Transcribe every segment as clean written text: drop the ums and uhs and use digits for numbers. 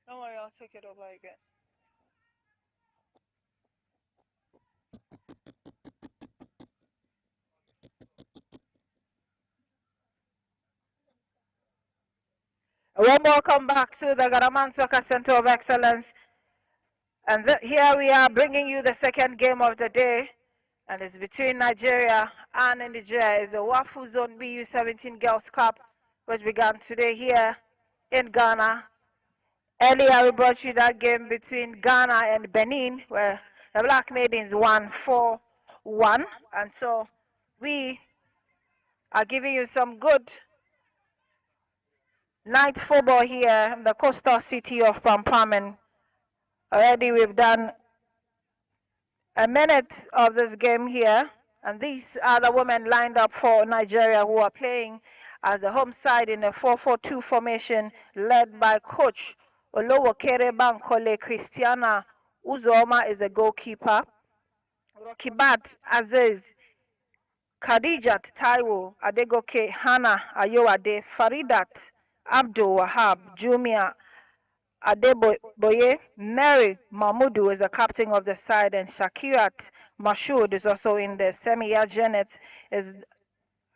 Don't worry, I'll take it over again. A warm welcome back to the Garaman Soccer Center of Excellence. And here we are bringing you the second game of the day. And it's between Nigeria and Niger. It's the Wafu Zone U17 Girls Cup, which began today here in Ghana. Earlier, we brought you that game between Ghana and Benin, where the Black Maidens won 4-1. And so we are giving you some good night football here in the coastal city of Pampaman. Already we've done a minute of this game here, and these are the women lined up for Nigeria who are playing as the home side in a 4-4-2 formation led by coach Olowokere Bankole. Christiana Uzoma is the goalkeeper. Rokibat Aziz, Khadijat Taiwo, Adegoke Hannah Ayowade, Faridat Abdul Wahab, Jumia Adeboye, Mary Mahmudu is the captain of the side, and Shakirat Mashoud is also in there. Semiya Janet is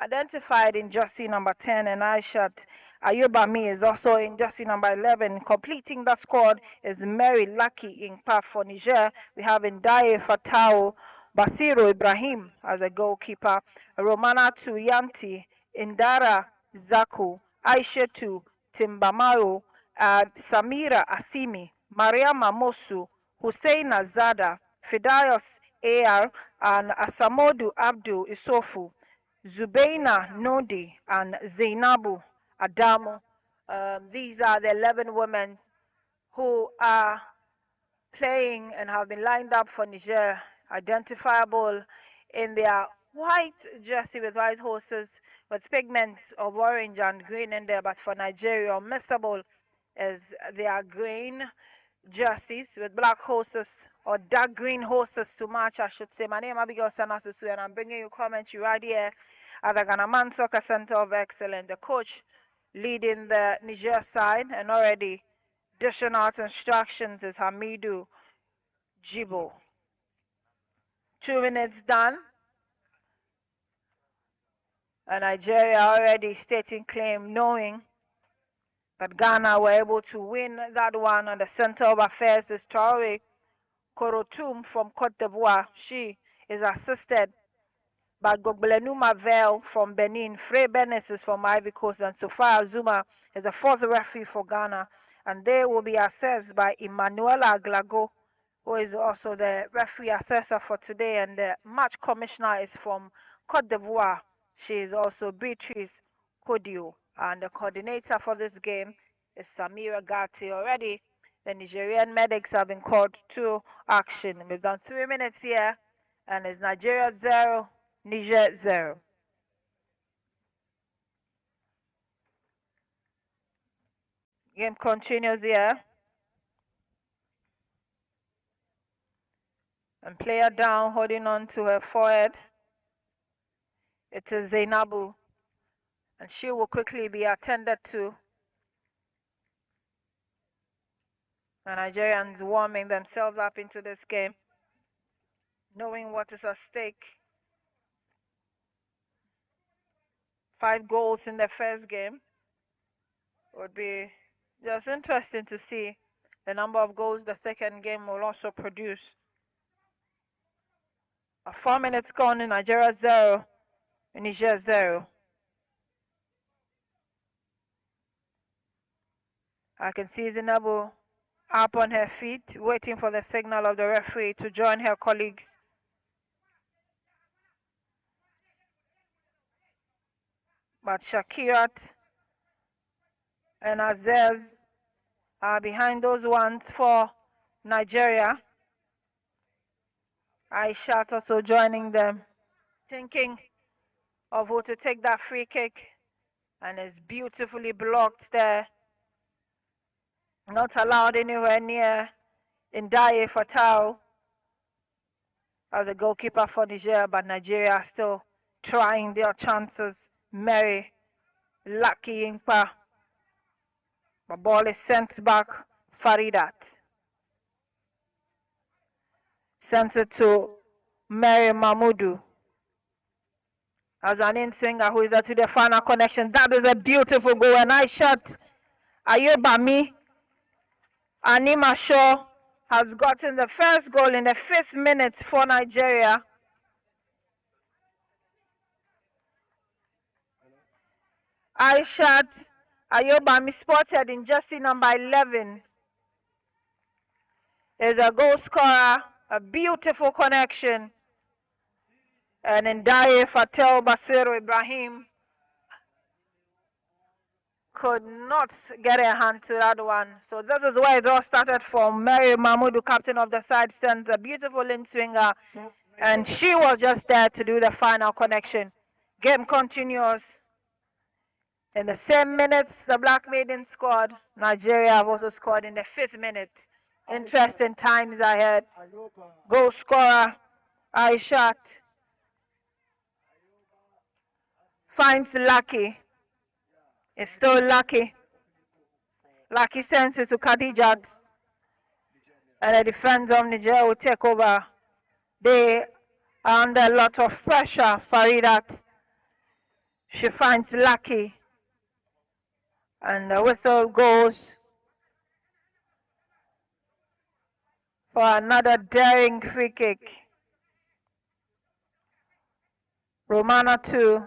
identified in jersey number 10, and Aishat Ayobami is also in jersey number 11. Completing the squad is Mary Lucky Inkpa for Niger. We have Ndaye Fatao, Basiru Ibrahim as a goalkeeper, Romana Tuyanti, Indara Zaku, Aishetu Timbamayo, Samira Asimi, Maria Mamosu, Hussein Azada, Fidayos AR, and Asamodu Abdul Isofu, Zubaina Nodi, and Zainabu Adamu. These are the 11 women who are playing and have been lined up for Niger, identifiable in their white jersey with white horses with pigments of orange and green in there, but for Nigeria, unmissable is their green jerseys with black horses or dark green horses to match, I should say. My name is Abigail Sanasusu, and I'm bringing you commentary right here at the Ghana Soccer Center of Excellence. The coach leading the Niger side and already dishing out instructions is Hamidu Jibo. 2 minutes done. And Nigeria already stating claim, knowing that Ghana were able to win that one. On the center of affairs is Traore Korotum from Cote d'Ivoire. She is assisted by Gogbelenuma Vale from Benin. Frey Benes is from Ivory Coast, and Sofia Zuma is the fourth referee for Ghana. And they will be assessed by Emmanuela Glago, who is also the referee assessor for today. And the match commissioner is from Cote d'Ivoire. She is also Beatrice Kodio. And the coordinator for this game is Samira Gatti. Already, the Nigerian medics have been called to action. We've done 3 minutes here, and it's Nigeria 0, Niger 0. Game continues here. And player down, holding on to her forehead. It is Zainabu, and she will quickly be attended to. The Nigerians warming themselves up into this game, knowing what is at stake. 5 goals in the first game. It would be just interesting to see the number of goals the second game will also produce. 4 minutes gone in Nigeria 0, Niger 0. I can see Zainabu up on her feet, waiting for the signal of the referee to join her colleagues. But Shakirat and Aziz are behind those ones for Nigeria. Aishat also joining them, thinking of who to take that free kick, and is beautifully blocked there. Not allowed anywhere near Ndaye Fatao as the goalkeeper for Niger, but Nigeria are still trying their chances. Mary Lucky Inkpa. The ball is sent back Faridat. Sent it to Mary Mahmoudou. As an in-swinger who is there to the final connection. That is a beautiful goal. And I shot Ayobami. Anima Shaw has gotten the first goal in the 5th minute for Nigeria. Aishat Ayobami, spotted in jersey number 11, is a goal scorer. A beautiful connection. And Ndaye Fatel Basiru Ibrahim could not get a hand to that one. So this is where it all started from. Mary Mahmoudou, captain of the side, sends a beautiful in swinger, and she was just there to do the final connection. Game continues. In the same minutes the Black Maidens scored, Nigeria have also scored in the 5th minute. Interesting times ahead. Goal scorer Aishat finds Lucky. It's still Lucky. Lucky sends it to Khadijat. And the defense of Niger will take over. They are under a lot of pressure. Faridat. She finds Lucky. And the whistle goes for another daring free kick. Romana 2.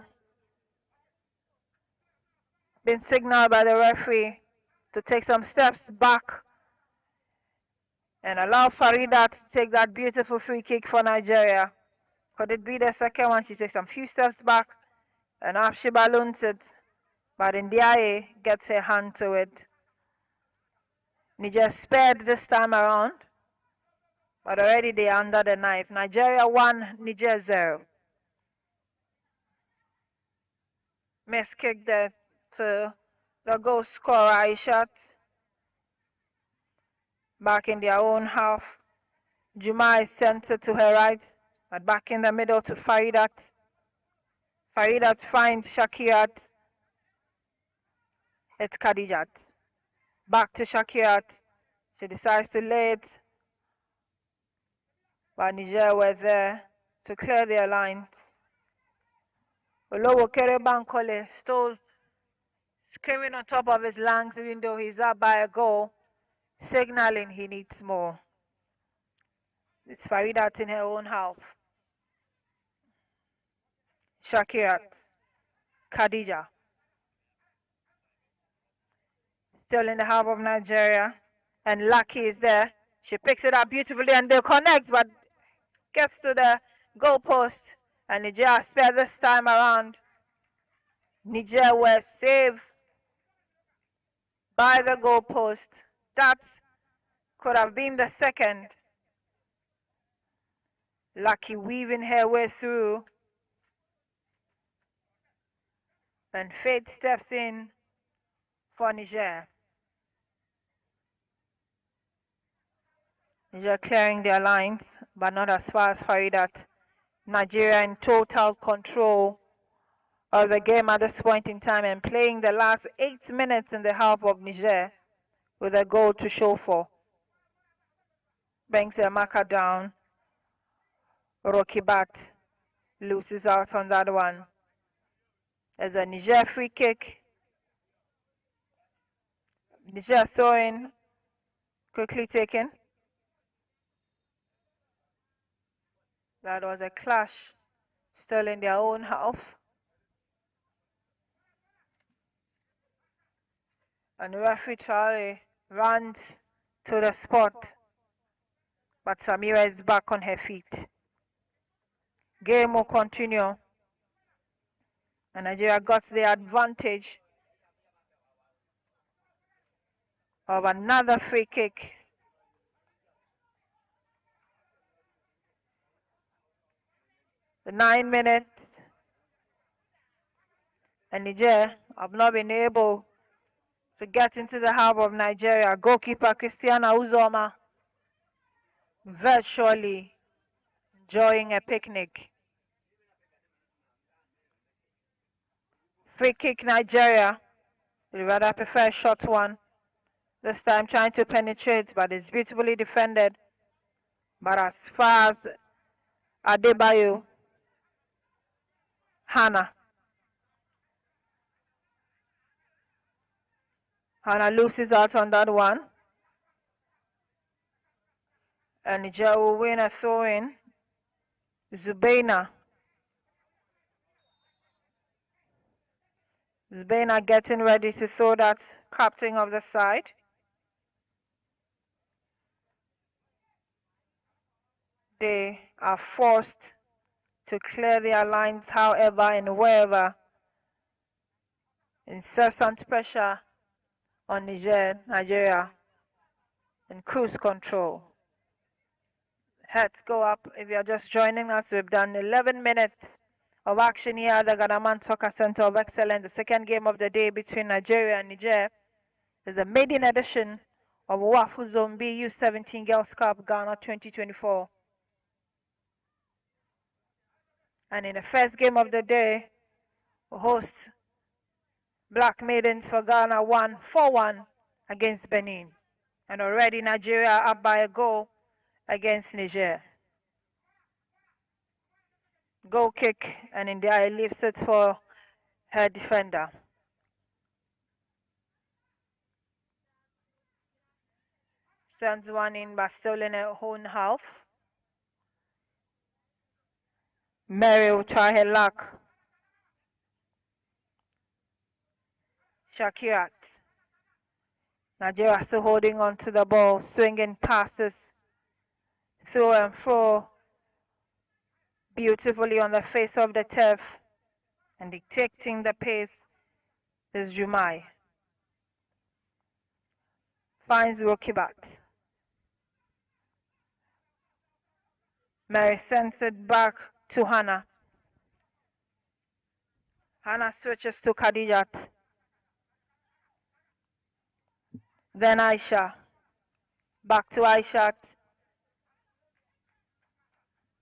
Been signaled by the referee to take some steps back and allow Farida to take that beautiful free kick for Nigeria. Could it be the second one? She takes some few steps back and up she balloons it, but Ndiaye gets her hand to it. Niger spared this time around, but already they are under the knife. Nigeria 1, Niger 0. Miss kick there to the goal scorer Aishat. Back in their own half. Juma is sent it to her right, but back in the middle to Faridat. Faridat finds Shakirat. It's Khadijat. Back to Shakirat. She decides to lay it, but Niger were there to clear their lines. Olowo Kerebankole still screaming on top of his lungs, even though he's up by a goal, signaling he needs more. It's Faridat in her own half. Shakirat. Khadija. Still in the half of Nigeria. And Lucky is there. She picks it up beautifully and they connect, but gets to the goalpost. And Niger spared this time around. Niger were saved by the goalpost. That could have been the second. Lucky weaving her way through. And Fate steps in for Niger. Niger clearing their lines, but not as far as Faridat. Nigeria in total control of the game at this point in time and playing the last 8 minutes in the half of Niger with a goal to show for. Banks a marker down. Rokibat loses out on that one. There's a Niger free kick. Niger throwing, quickly taken. That was a clash, still in their own half. And referee Traore runs to the spot, but Samira is back on her feet. Game will continue. And Nigeria got the advantage of another free kick. The 9 minutes. And Niger have not been able to get into the half of Nigeria. Goalkeeper Christiana Uzoma virtually enjoying a picnic. Free kick Nigeria. They rather prefer a short one. This time trying to penetrate, but it's beautifully defended. But as far as Adebayo, Hannah loses out on that one. And Niger will win a throw-in. Zubaina getting ready to throw that captain of the side. They are forced to clear their lines, however and wherever. Incessant pressure on Nigeria, and cruise control. Heads go up. If you're just joining us, we've done 11 minutes of action here at the Ganaman Soccer Center of Excellence. The second game of the day between Nigeria and Niger is the maiden edition of Wafu Zone B U17 Girls Cup Ghana 2024. And in the first game of the day, we host Black Maidens for Ghana won 4-1 against Benin. And already Nigeria up by a goal against Niger. Goal kick, and in there he leaves it for her defender. Sends one in, but still in her own half. Mary will try her luck. Shakirat. Nigeria still holding on to the ball, swinging passes, through and fro, beautifully on the face of the turf, and dictating the pace is Jumai. Finds Rokibat. Mary sends it back to Hannah. Hannah switches to Khadijat. Then Aisha. Back to Aishat.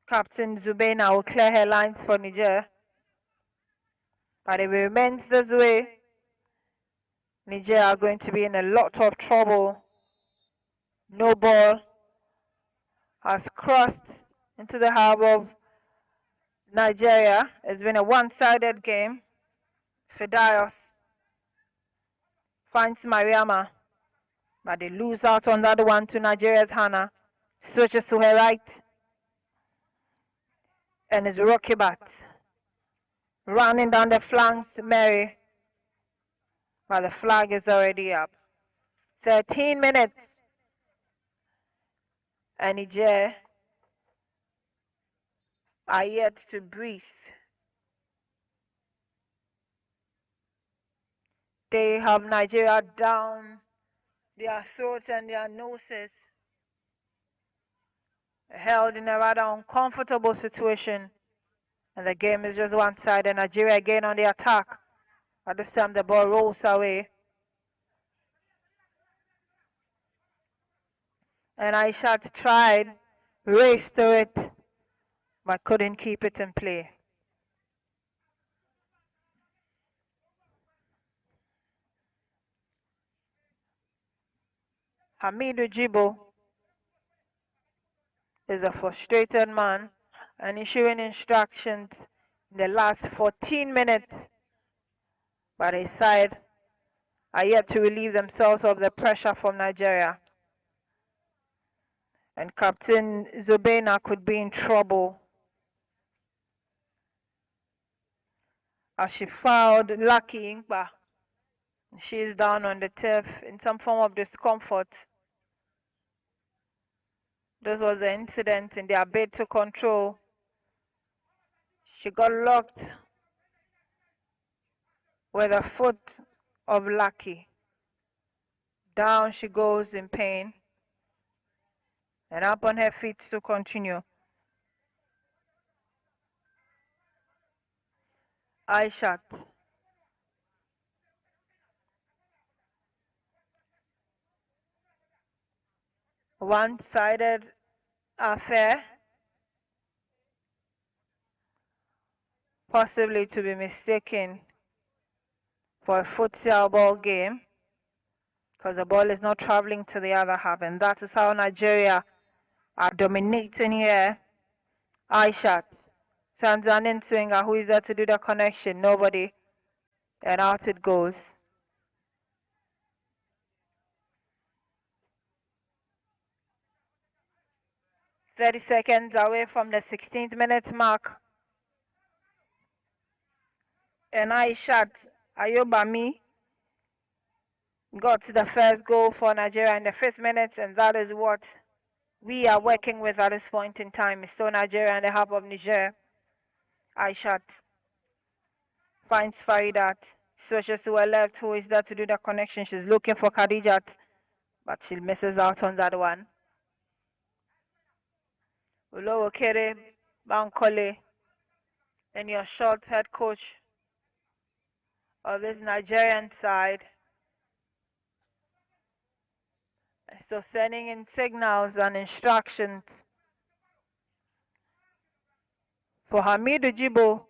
Captain Zubaina will clear her lines for Niger. But if it remains this way, Niger are going to be in a lot of trouble. No ball has crossed into the half of Nigeria. It's been a one-sided game. Fidayos finds Mariama, but they lose out on that one to Nigeria's Hannah. Switches to her right, and is Rokibat. Running down the flanks, Mary, but the flag is already up. 13 minutes, and Niger are yet to breathe. They have Nigeria down their throats and their noses, held in a rather uncomfortable situation. And the game is just one side, and Nigeria again on the attack. At this time, the ball rolls away. And Aishat tried, raced to it, but couldn't keep it in play. Hamidu Jibo is a frustrated man and issuing instructions in the last 14 minutes, but his side are yet to relieve themselves of the pressure from Nigeria. And Captain Zubaina could be in trouble as she fouled Lucky Inkba. She is down on the turf in some form of discomfort. This was an incident in their bid to control. She got locked with the foot of Lucky. Down she goes in pain, and up on her feet to continue. Aishat. One-sided affair, possibly to be mistaken for a futsal ball game. because the ball is not traveling to the other half, and that is how Nigeria are dominating here. Eye shot. Tanzanian swinger, who is there to do the connection? Nobody. And out it goes. "30 seconds away from the 16th minute mark. And eye shot. Ayobami got the first goal for Nigeria in the 5th minute, and that is what we are working with at this point in time. It's still Nigeria and the half of Niger. Aishat finds Faridat, switches to her left, who is there to do the connection. She's looking for Khadijat, but she misses out on that one. Ulowokere Bankole, and your short head coach of this Nigerian side. So sending in signals and instructions for Hamidu Jibo.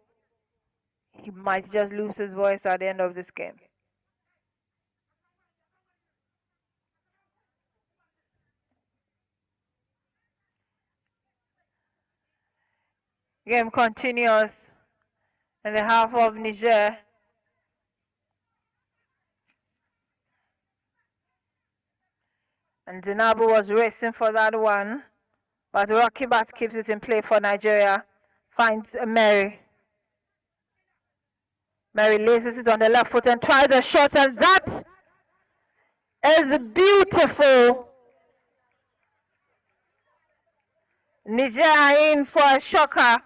He might just lose his voice at the end of this game. Game continues in the half of Niger. And Zinabu was racing for that one, but Rocky Bat keeps it in play for Nigeria. Finds Mary. Mary laces it on the left foot and tries a shot, and that is beautiful. Nigeria in for a shocker.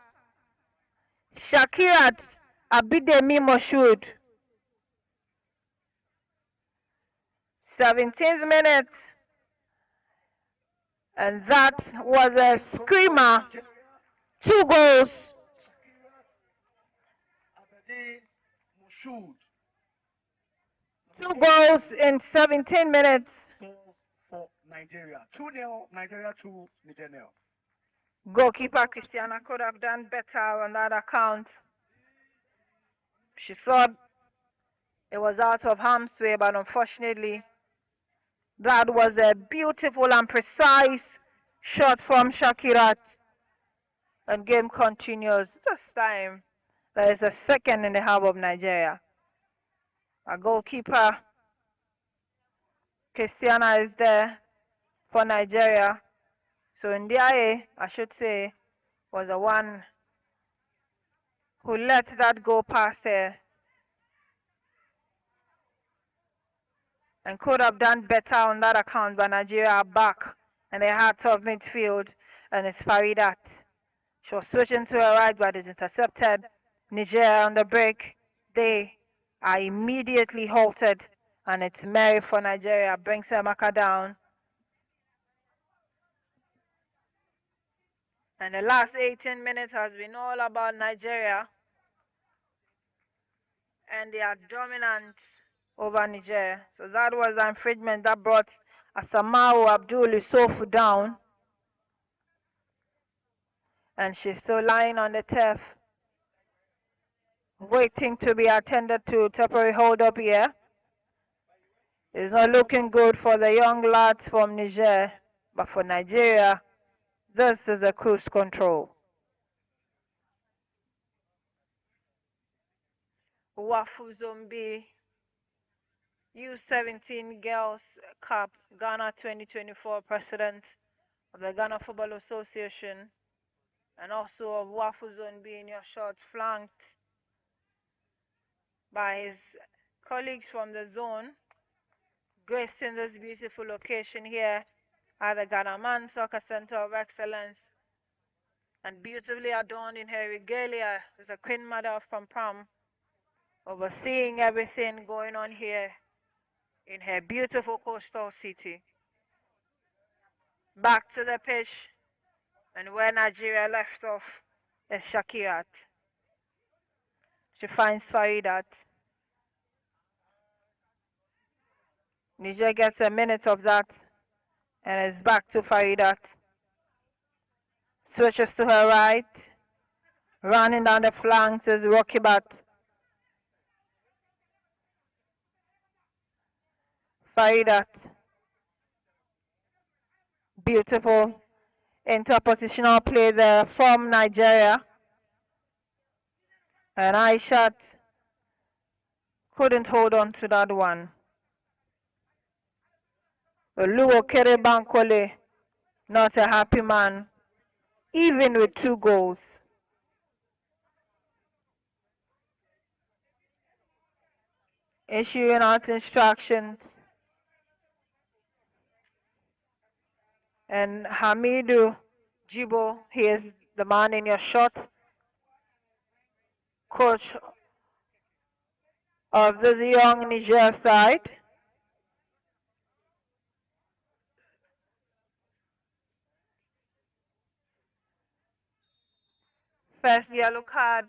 Shakirat Abidemi Moshood. 17th minute. And that was a screamer. 2 goals. 2 goals in 17 minutes. For Nigeria. 2-0, Nigeria 2, Niger 0. Goalkeeper Christiana could have done better on that account. She thought it was out of harm's way, but unfortunately, that was a beautiful and precise shot from Shakirat. And game continues. This time, there is a second in the half of Nigeria. A goalkeeper, Christiana, is there for Nigeria. So Ndiaye, I should say, was the one who let that go past her and could have done better on that account, but Nigeria are back and they had of midfield, and it's Faridat. She was switching to her right, but is intercepted. Niger on the break. They are immediately halted, and it's Mary for Nigeria. Brings Emeka down. And the last 18 minutes has been all about Nigeria and their dominance over Niger. So that was the infringement that brought Asamau Abdul Yusufu down. And she's still lying on the turf, waiting to be attended to. Temporary hold up here. It's not looking good for the young lads from Niger, but for Nigeria, this is a cruise control. Wafu Zombi U17 Girls Cup Ghana 2024 President of the Ghana Football Association, and also of Wafu Zombi in your shot, flanked by his colleagues from the zone, gracing this beautiful location here at the Ghana Man Soccer Center of Excellence, and beautifully adorned in her regalia is the Queen Mother from Pam, overseeing everything going on here in her beautiful coastal city. Back to the pitch, and where Nigeria left off is Shakirat. She finds Faridat. Niger gets a minute of that, and is back to Faridat. Switches to her right. Running down the flanks is Rokibat. Faridat. Beautiful interpositional play there from Nigeria. And Aishat couldn't hold on to that one. Oluwo Kerebankole, not a happy man, even with 2 goals. Issuing out instructions. And Hamidu Jibo, he is the man in your shot. Coach of this young Niger side. First yellow card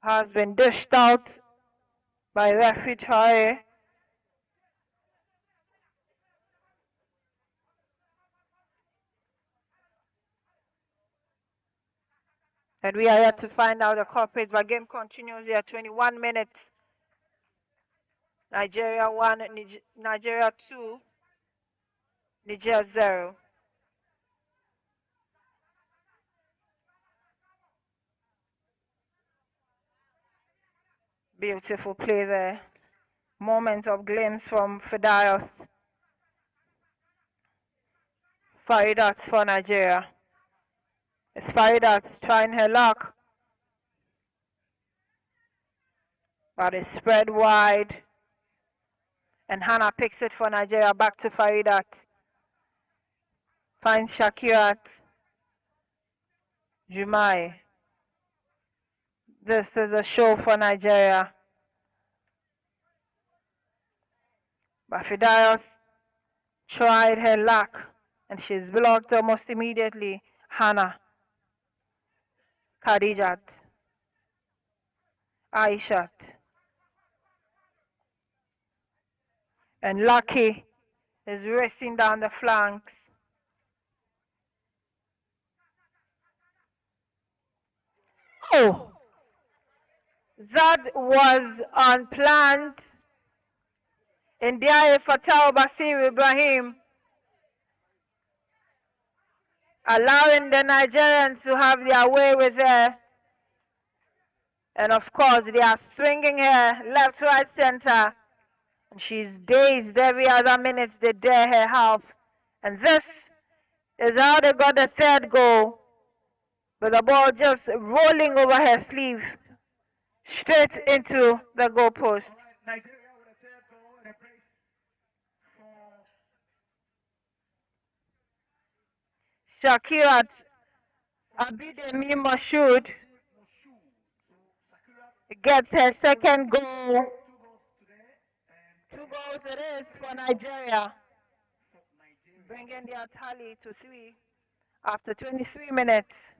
has been dished out by referee Traore. And we are yet to find out the culprit, but game continues here. 21 minutes. Nigeria 1, Nigeria 2, Niger 0. Beautiful play there. Moment of glimpse from Fidios. Faridat for Nigeria. It's Faridat trying her luck. But it's spread wide. And Hannah picks it for Nigeria. Back to Faridat. Finds Shakirat. Jumai. This is a show for Nigeria. But Fidios tried her luck. And she's blocked almost immediately. Hannah. Khadijat. Aishat. And Lucky is racing down the flanks. Oh, that was unplanned. Ndiaye Fatal Basir Ibrahim allowing the Nigerians to have their way with her. And of course, they are swinging her left, right, center. And she's dazed every other minute they dare her half. And this is how they got the 3rd goal. With the ball just rolling over her sleeve. Straight into the goalpost. Nigeria with a 3rd goal and a brace for Shakirat Abidemi Moshood gets her 2nd goal. 2 goals it is for Nigeria. Bringing their tally to 3 after 23 minutes.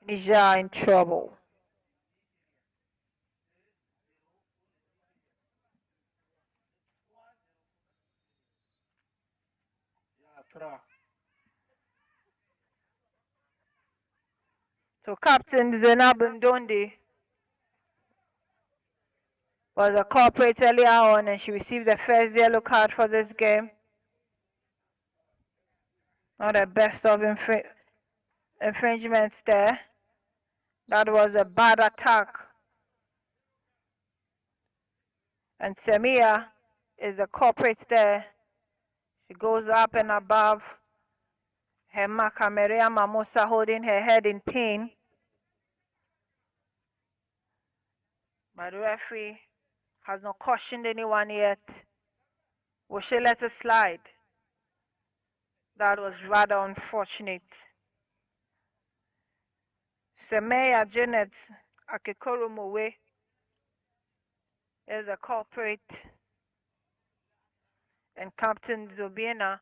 Niger in trouble. So Captain Zainab Ndondi was a culprit earlier on and she received the 1st yellow card for this game. Not the best of infringements there. That was a bad attack. And Semia is the culprit there. She goes up and above her marker, Maria Mamusa, holding her head in pain. But the referee has not cautioned anyone yet. Will she let it slide? That was rather unfortunate. Semeya Janet Akekoromowe is a culprit. And Captain Zobina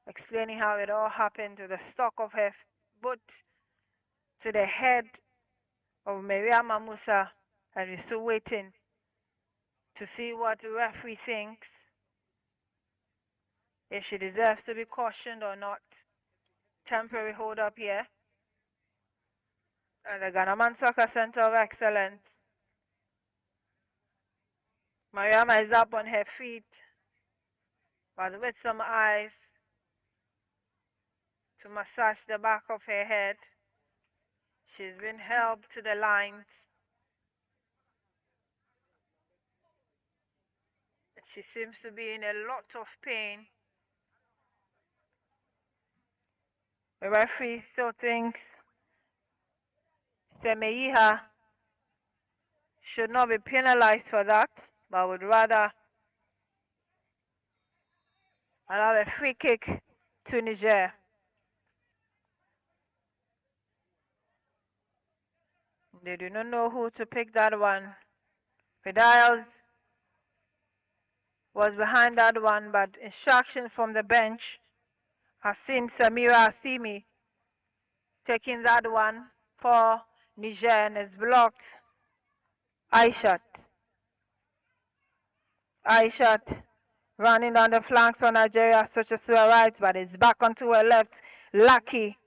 explaining how it all happened to the stock of her boot to the head of Maria Mamusa, and we're still waiting to see what the referee thinks, if she deserves to be cautioned or not. Temporary hold up here at the Ghana Man Soccer Center of Excellence. Mariama is up on her feet, but with some ice to massage the back of her head. She's been helped to the lines. She seems to be in a lot of pain. The referee still thinks Semeiha should not be penalized for that, but would rather allow a free kick to Niger. They do not know who to pick that one. Pedals was behind that one, but instruction from the bench has seen Samira Asimi taking that one for Niger and is blocked. Aishat running down the flanks for Nigeria, switches to her right, but it's back onto her left. Lucky,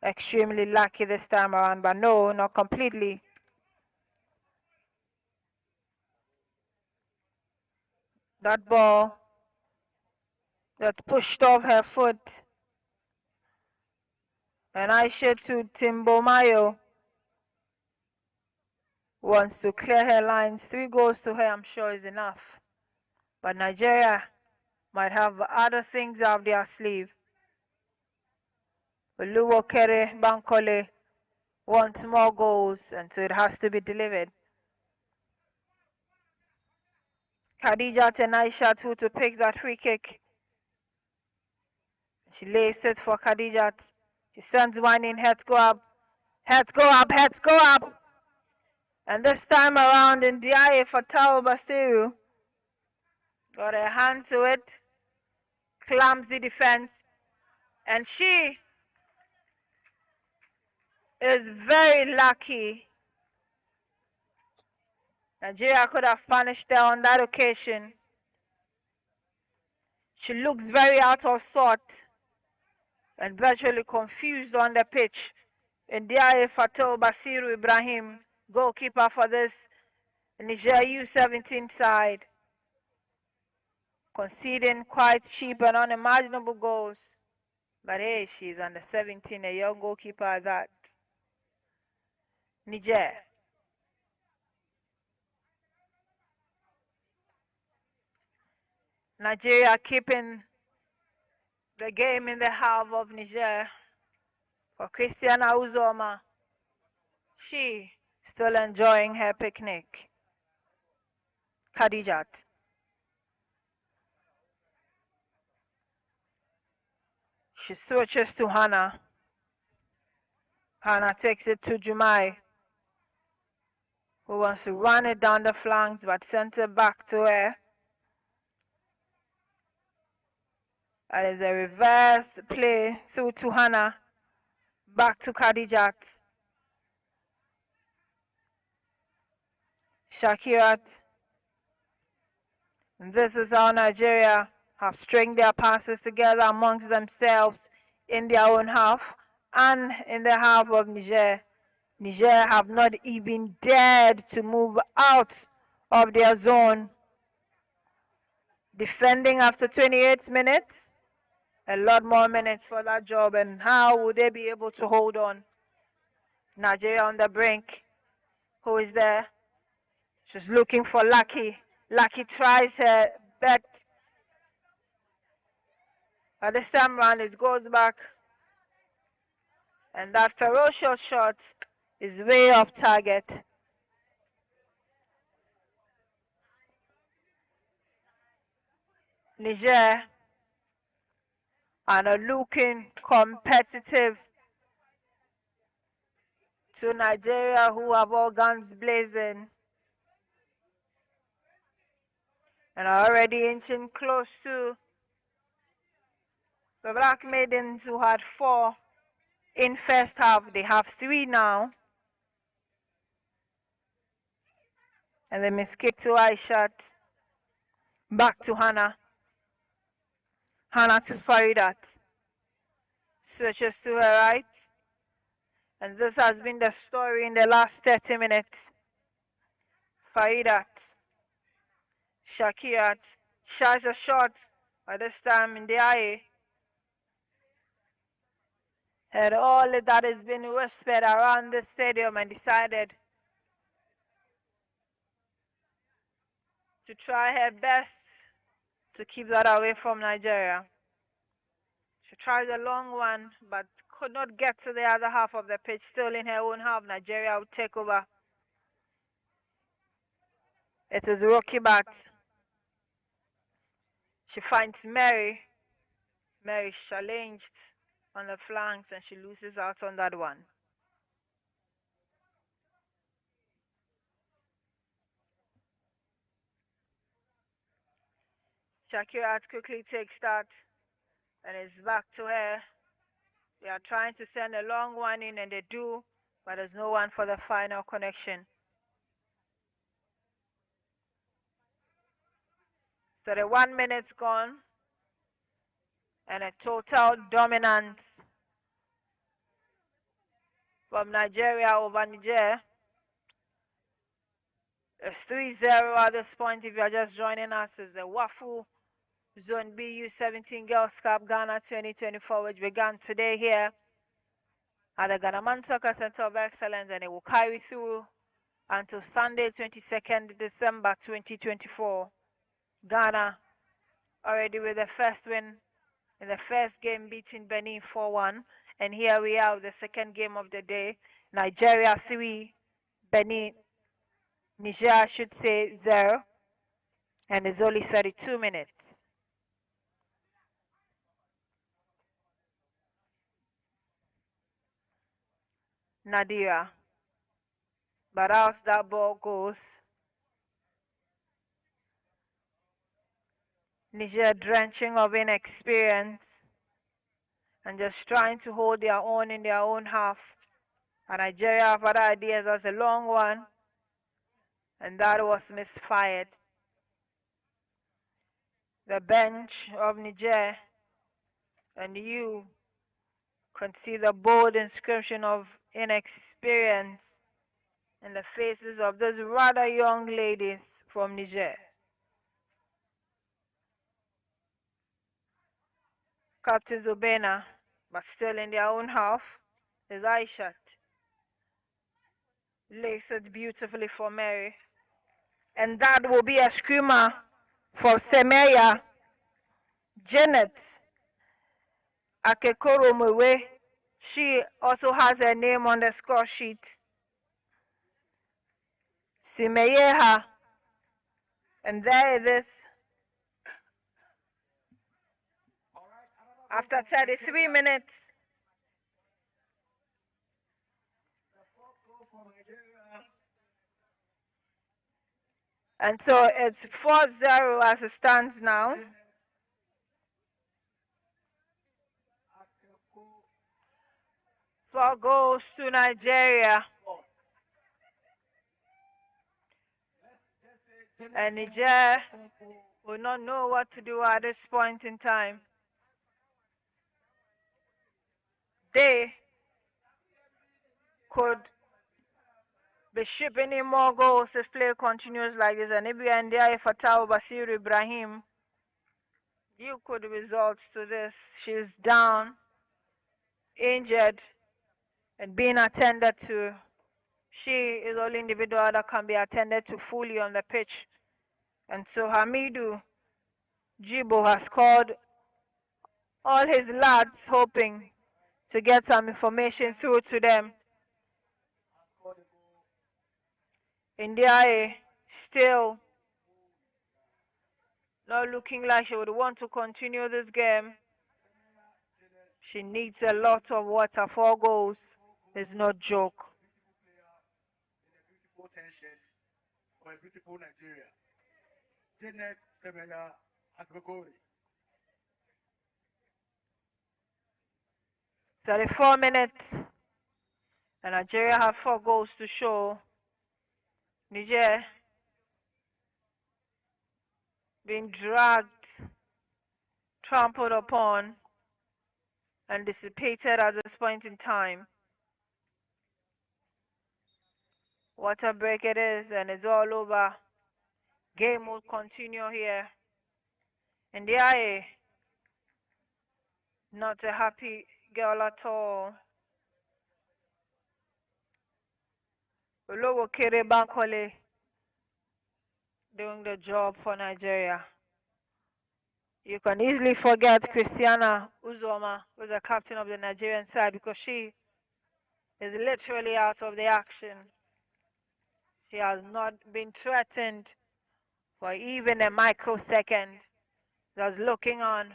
extremely lucky this time around, but no, not completely. That ball that pushed off her foot. And Aisha to Timbomayo wants to clear her lines. 3 goals to her, I'm sure, is enough. But Nigeria might have other things up their sleeve. Oluwokere Bankole wants more goals, and so it has to be delivered. Khadija and Aisha who to pick that free kick. She lays it for Khadija. She sends one in, heads go up, heads go up, heads go up. And this time around in Diaye Fatal Basiru got a hand to it, clumsy defense, and she is very lucky. Nigeria could have punished her on that occasion. She looks very out of sort and virtually confused on the pitch. Ndiaye Fatou Basiru Ibrahim, goalkeeper for this Niger U17 side, conceding quite cheap and unimaginable goals. But hey, she's under 17, a young goalkeeper at that. Niger. Nigeria keeping the game in the half of Niger for Christiana Uzoma. She still enjoying her picnic. Khadijat. She switches to Hannah. Hannah takes it to Jumai, who wants to run it down the flanks but sends it back to her. That is a reverse play through to Hannah. Back to Khadijat. Shakirat. And this is how Nigeria have stringed their passes together amongst themselves in their own half and in the half of Niger. Niger have not even dared to move out of their zone. Defending after 28 minutes, a lot more minutes for that job, and how would they be able to hold on? Nigeria on the brink. Who is there? She's looking for Lucky. Lucky tries her bet. But this time around it goes back. And that ferocious shot is way off target. Niger are looking competitive to Nigeria, who have all guns blazing and are already inching close to the Black Maidens, who had 4 in first half. They have 3 now. And they miskick to Aishat. Back to Hannah. Hannah to Faridat. Switches to her right. And this has been the story in the last 30 minutes. Faridat. Shakirat shines a shot, at this time in the eye. And all that has been whispered around the stadium and decided to try her best to keep that away from Nigeria. She tried a long one, but could not get to the other half of the pitch. Still in her own half, Nigeria would take over. It is Rocky Bat. She finds Mary. Mary challenged on the flanks and she loses out on that one. Shakira quickly takes that and it's back to her. They are trying to send a long one in and they do, but there's no one for the final connection. So the 1 minute's gone and a total dominance from Nigeria over Niger. It's 3-0 at this point if you're just joining us. It's the Wafu Zone B U17 Girls Cup Ghana 2024, which began today here at the Ghana Soccer Center of Excellence, and it will carry through until Sunday, 22nd December 2024. Ghana already with the first win in the first game, beating Benin 4-1. And here we are with the second game of the day. Nigeria 3, Benin, Niger, I should say, 0. And it's only 32 minutes. Nadira. But as that ball goes, Niger drenching of inexperience and just trying to hold their own in their own half. And Nigeria have other ideas as a long one, and that was misfired. The bench of Niger, and you can see the bold inscription of inexperience in the faces of those rather young ladies from Niger. Captain Zobena, but still in their own half, is Aishat. Lays it beautifully for Mary. And that will be a screamer for Semeya. Janet Akekoromewe. She also has her name on the score sheet. Simeyeha. And there it is. After 33 minutes. And so it's 4-0 as it stands now. Four goals to Nigeria. And Niger will not know what to do at this point in time. They could be shipping in more goals if play continues like this. And if you are in there, Fatah Basir Ibrahim, you could result to this. She's down, injured, and being attended to. She is the only individual that can be attended to fully on the pitch. And so Hamidu Jibo has called all his lads, hoping to get some information through to them. India still not looking like she would want to continue this game. She needs a lot of water. 4 goals is no joke. Beautiful tension for a beautiful Nigeria. Janet Semeya Akbogori. 34 minutes. And Nigeria have 4 goals to show. Niger being dragged, trampled upon, and dissipated at this point in time. What a break it is, and it's all over. Game will continue here. And the eye, not a happy girl at all. Olowo Kere Bankole doing the job for Nigeria. You can easily forget Christiana Uzoma, who's the captain of the Nigerian side, because she is literally out of the action. She has not been threatened for even a microsecond. Just looking on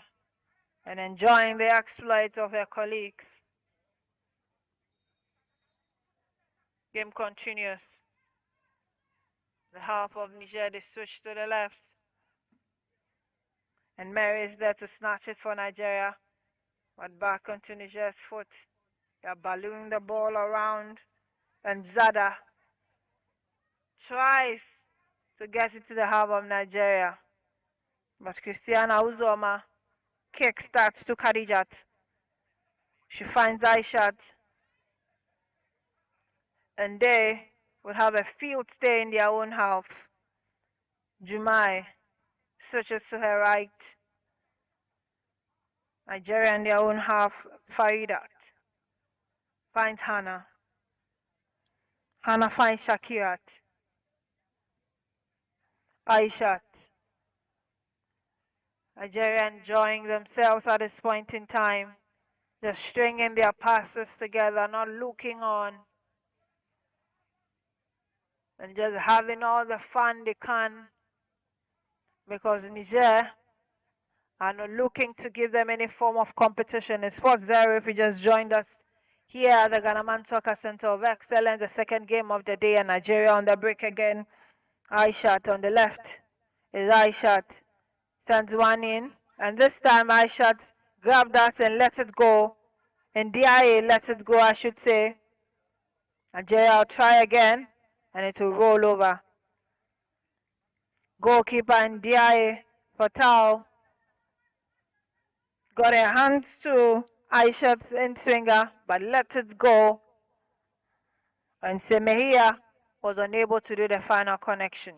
and enjoying the exploits of her colleagues. Game continues. The half of Niger, they switch to the left. And Mary is there to snatch it for Nigeria. But back onto Niger's foot. They're ballooning the ball around. And Zada tries to get it to the half of Nigeria. But Christiana Uzoma kick starts to Khadijat. She finds Aishat. And they would have a field stay in their own half. Jumai switches to her right. Nigeria in their own half. Faridat finds Hannah. Hannah finds Shakirat. Aishat. Nigeria enjoying themselves at this point in time. Just stringing their passes together, not looking on. And just having all the fun they can. Because Niger are not looking to give them any form of competition. It's 4-0 if you just joined us here at the Ghanaman Soccer Center of Excellence, the second game of the day, and Nigeria on the break again. Aishat on the left is Aishat. Sends one in, and this time Aishat grabbed that and let it go. And DIA let it go, I should say. Nigeria will try again, and it will roll over. Goalkeeper and DIA Fatal got her hands to Aishat's in-swinger, but let it go. And Semehia was unable to do the final connection.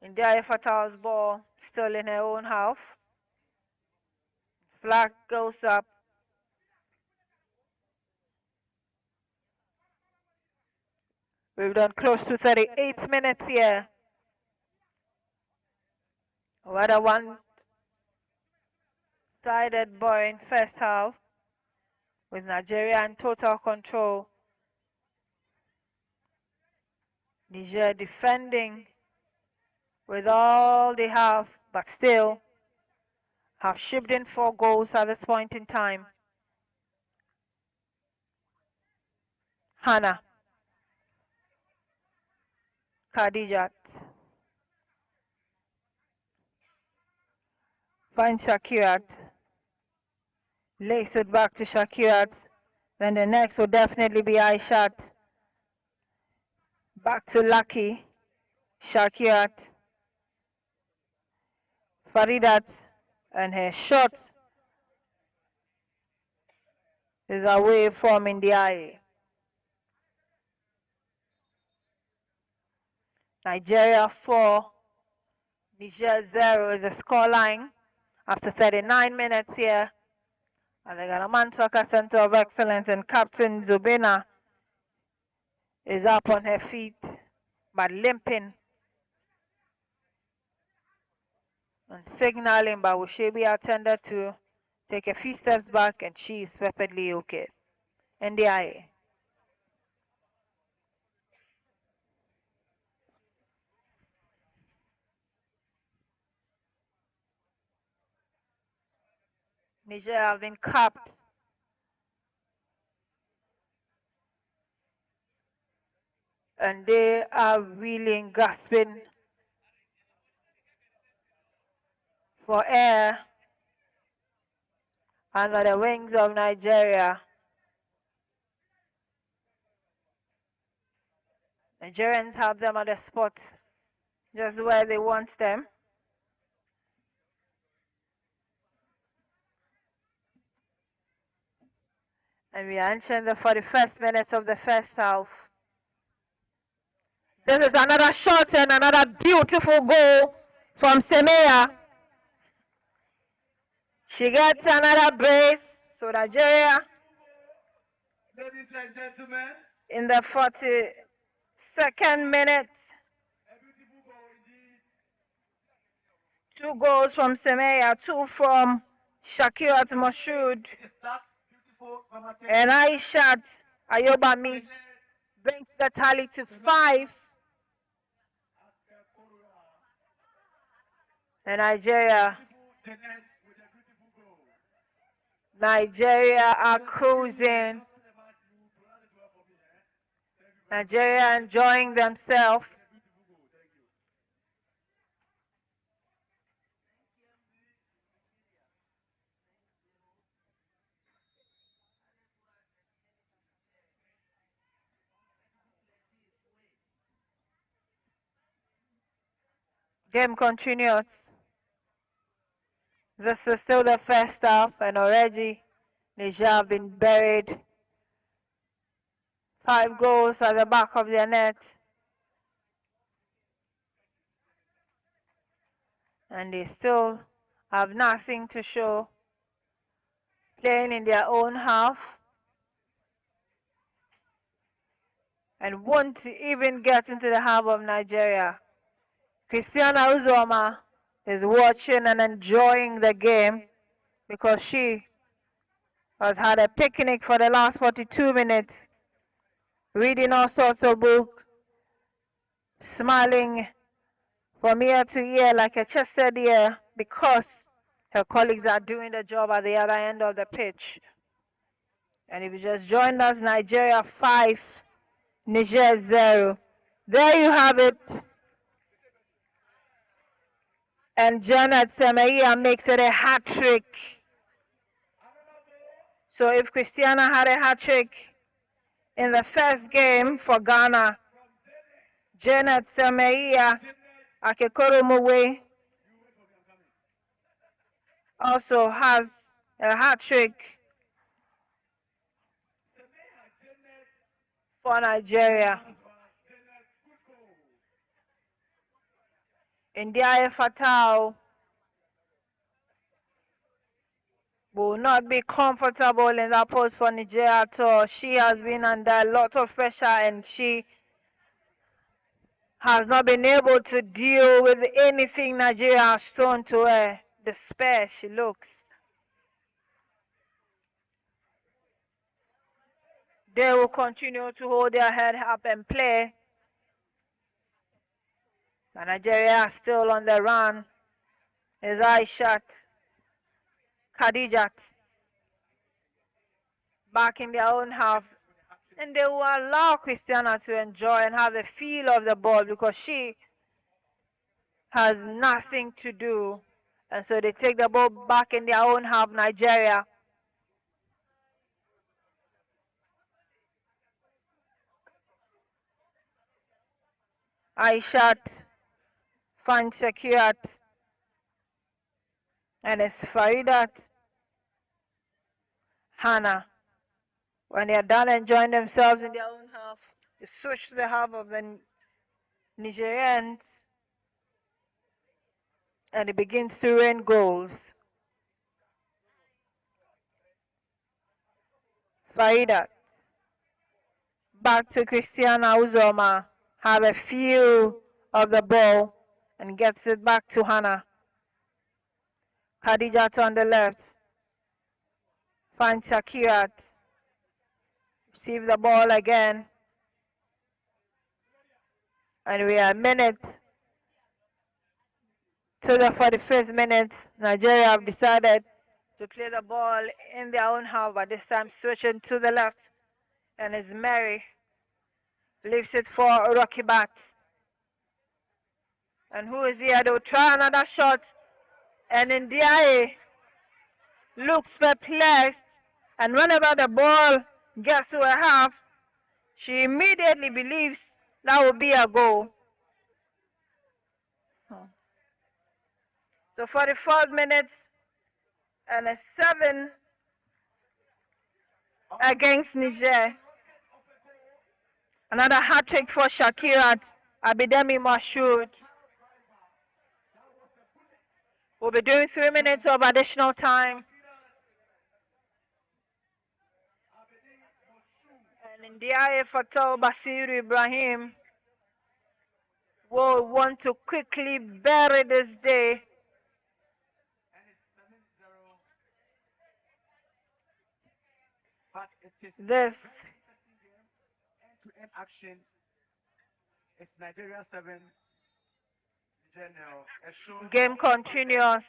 India Fatal's ball still in her own half. Flag goes up. We've done close to 38 minutes here. What a one-sided ball in first half, with Nigeria in total control. Niger defending with all they have, but still have shipped in 4 goals at this point in time. Hannah. Khadijat. Finds Shakirat. Lace it back to Shakirat. Then the next will definitely be Aishat. Back to Lucky. Shakirat. Faridat. And her shot is away from India. Nigeria 4, Niger 0 is the scoreline after 39 minutes here at the Ghanaman Soccer Center of Excellence, and Captain Zubina is up on her feet but limping and signaling, but will she be attended to? Take a few steps back and she is perfectly okay. NDIA. Niger have been capped. And they are really gasping for air under the wings of Nigeria. Nigerians have them at the spot just where they want them. And we are entering the 41st minute of the first half. This is another shot and another beautiful goal from Semeya. She gets another brace. So Nigeria, Ladies and gentlemen, in the 42nd minute, a beautiful goal indeed. 2 goals from Semeya, 2 from Shakirat Moshood, It is that beautiful from a and Aishat Ayoba Miss brings the tally to 5. And Nigeria are cruising. Nigeria enjoying themselves. Game continues. This is still the first half, and already Niger have been buried. 5 goals at the back of their net. And they still have nothing to show. Playing in their own half. And won't even get into the half of Nigeria. Christiana Uzoma is watching and enjoying the game because she has had a picnic for the last 42 minutes, reading all sorts of books, smiling from ear to ear like a chested ear because her colleagues are doing the job at the other end of the pitch. And if you just joined us, Nigeria 5, Niger 0. There you have it. And Janet Semeia makes it a hat trick. So if Christiana had a hat trick in the first game for Ghana, Janet Semeia Akekoromowe also has a hat trick for Nigeria. India Fatal will not be comfortable in that post for Nigeria at all. She has been under a lot of pressure and she has not been able to deal with anything Nigeria has thrown to her. Despair she looks. They will continue to hold their head up and play. But Nigeria is still on the run. Is Aishat Khadijat back in their own half. And they will allow Christiana to enjoy and have a feel of the ball because she has nothing to do. And so they take the ball back in their own half, Nigeria. Aishat finds Shakirat. And it's Faridat Hannah. When they are done enjoying themselves in their own half, they switch to the half of the Nigerians. And it begins to rain goals. Faridat. Back to Christiana Uzoma. Have a feel of the ball and gets it back to Hannah. Khadijat on the left. Finds Shakirat. Receive the ball again. And we are a minute to the 45th minute. Nigeria have decided to play the ball in their own half, but this time switching to the left. And it's Mary. Leaves it for Rocky Bat. And who is here? They'll try another shot. And Ndiaye looks perplexed. And whenever the ball gets to her half, she immediately believes that will be a goal. So 44 minutes and a 7 against Niger. Another hat trick for Shakirat Abidemi Mashoud. We'll be doing 3 minutes of additional time. And Ndiaye Fatal Basiru Ibrahim will want to quickly bury this day. This end action. It's Nigeria 7, game continues.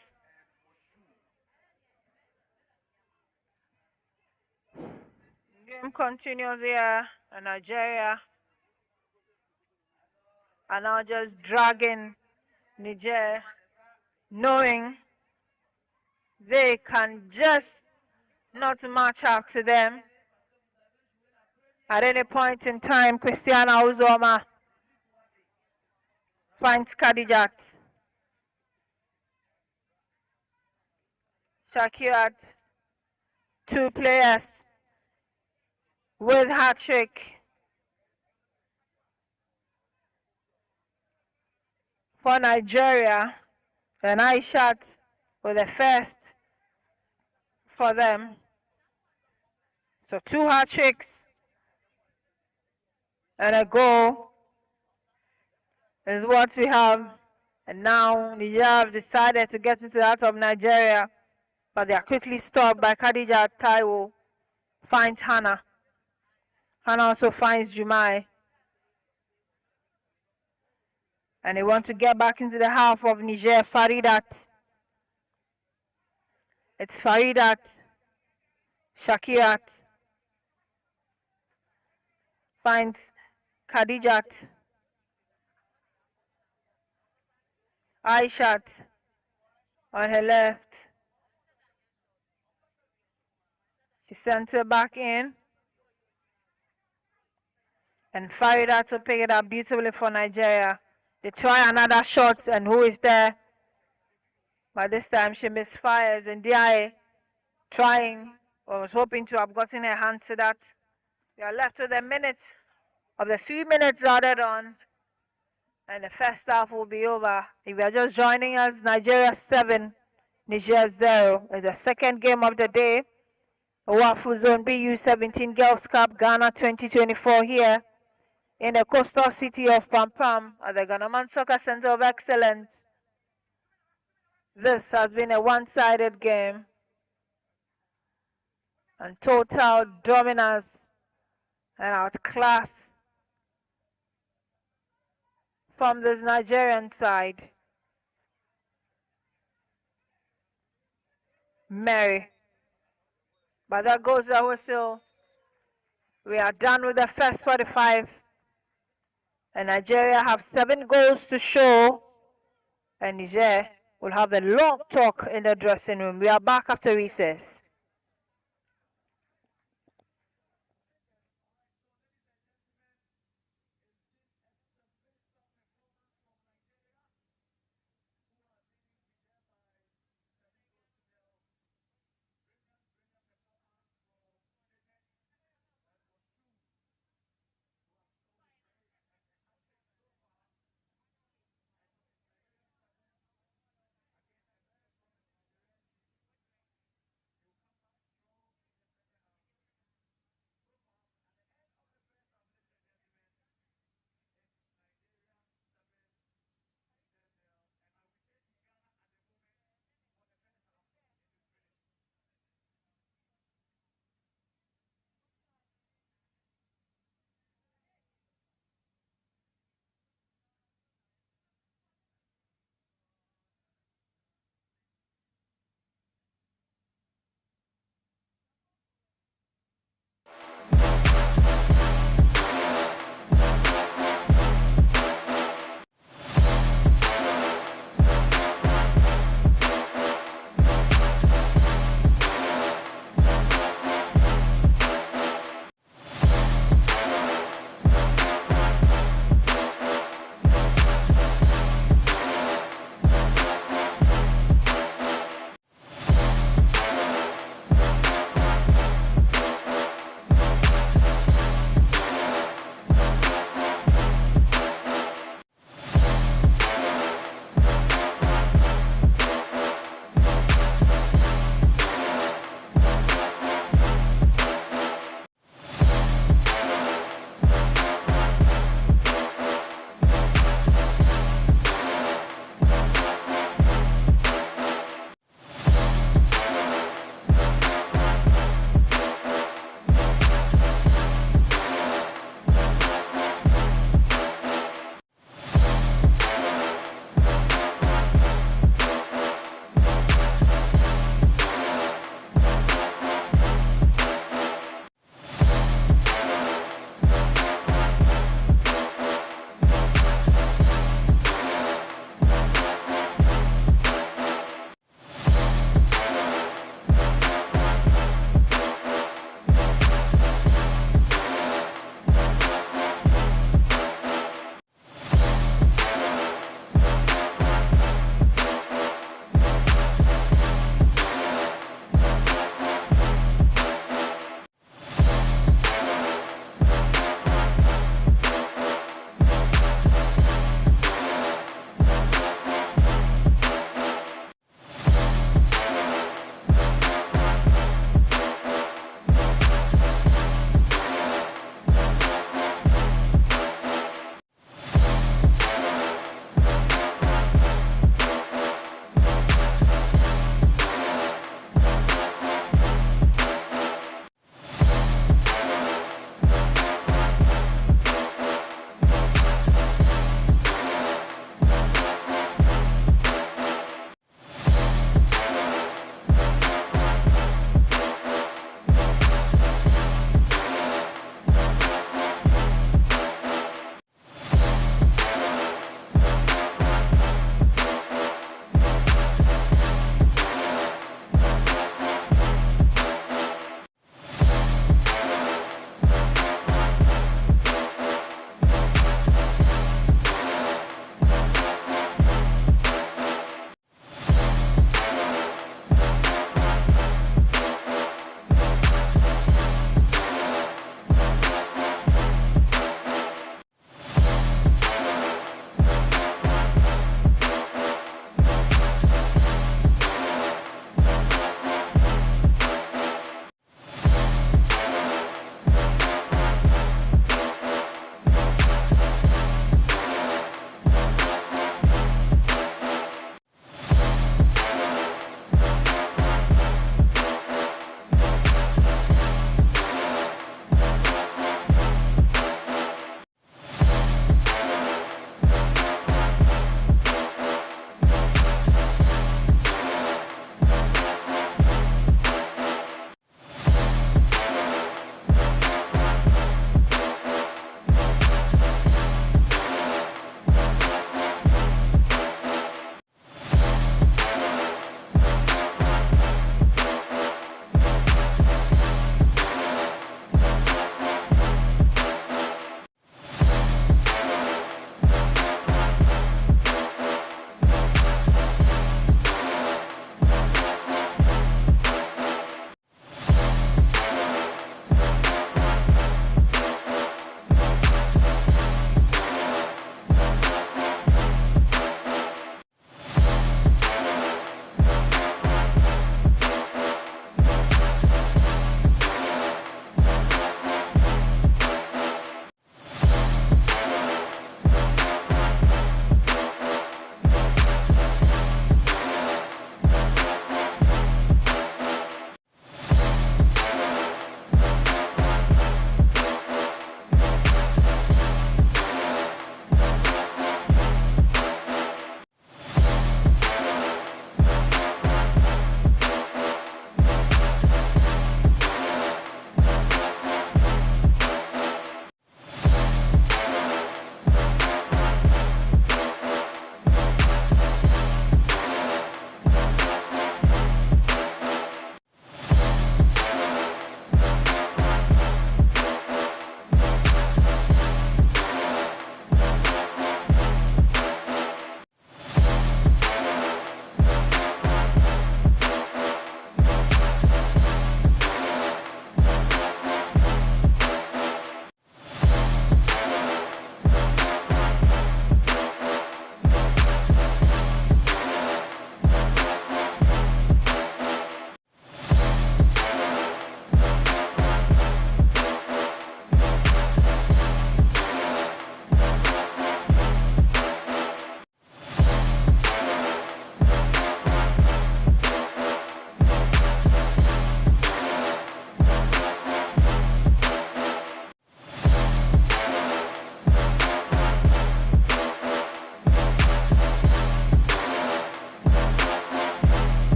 Game continues here, and Nigeria are now just dragging Niger, knowing they can just not match up to them. At any point in time, Christiana Uzoma finds Khadijat. Shakirat, 2 players with hat trick for Nigeria, and Aishat with the first for them. So 2 hat tricks and a goal is what we have. And now Niger have decided to get into the heart of Nigeria, but they are quickly stopped by Khadija Taiwo. Finds Hannah. Hannah also finds Jumai. And they want to get back into the half of Niger. Faridat. It's Faridat. Shakirat finds Khadijat. Aishat on her left. She sends her back in. And Faridat to pick it up beautifully for Nigeria. They try another shot, and who is there? But this time she misfires, and Ndiaye trying or was hoping to have gotten her hand to that. We are left with a minute of the 3 minutes added on, and the first half will be over. If you are just joining us, Nigeria 7, Niger 0 is the second game of the day. Wafu Zone B U17 Girls Cup Ghana 2024 here in the coastal city of Pampam at the Ghanaman Soccer Center of Excellence. This has been a one-sided game and total dominance and outclass from this Nigerian side. Mary. But that goes the whistle. We are done with the first 45. And Nigeria have 7 goals to show. And Niger will have a long talk in the dressing room. We are back after recess.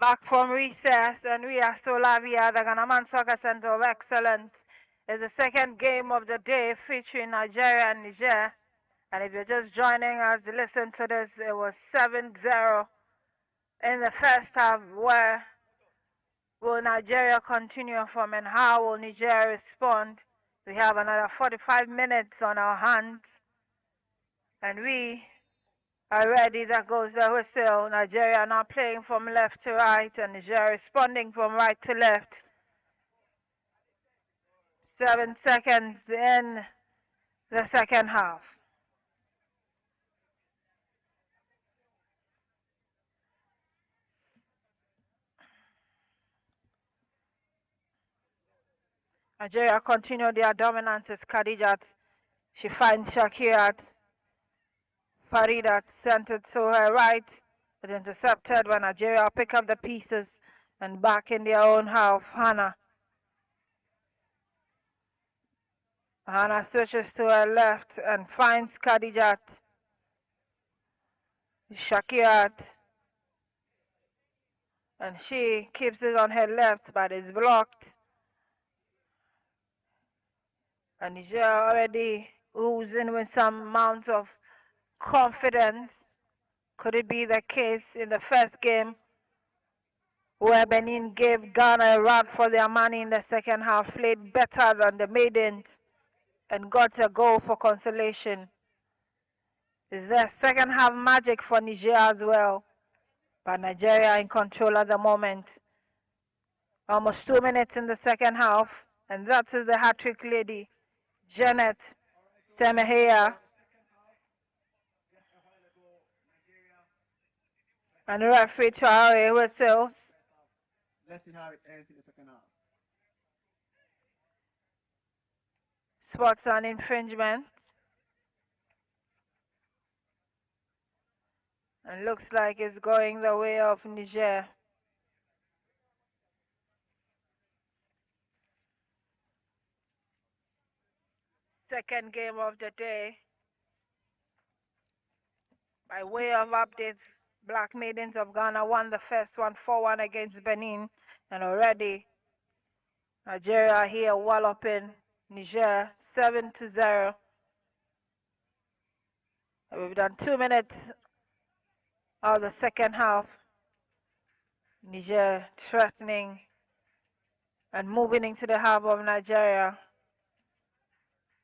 Back from recess, and we are still live here at the Ghana Soccer Center of Excellence. It's the second game of the day featuring Nigeria and Niger. And if you're just joining us, listen to this. It was 7-0 in the first half. Where will Nigeria continue from, and how will Niger respond? We have another 45 minutes on our hands, and we are ready. That goes the whistle. Nigeria now playing from left to right, and Niger responding from right to left. 7 seconds in the second half. Nigeria continue their dominance as Khadijat. She finds Shakirat. Faridat sent it to her right. It intercepted when Nigeria pick up the pieces and back in their own half. Hannah switches to her left and finds Khadijat. Shakirat. And she keeps it on her left, but is blocked. And Niger already oozing with some amount of confidence. Could it be the case in the first game where Benin gave Ghana a run for their money in the second half, played better than the Maidens, and got a goal for consolation? Is there second half magic for Niger as well? But Nigeria in control at the moment. Almost 2 minutes in the second half, and that is the hat-trick lady, Janet Semehea. And the referee Traore whistles. Let's see how it ends in the second half. Spots an infringement. And looks like it's going the way of Niger. Second game of the day. By way of updates, Black Maidens of Ghana won the first one 4-1 against Benin. And already Nigeria here walloping Niger 7-0. We've done 2 minutes of the second half. Niger threatening and moving into the half of Nigeria.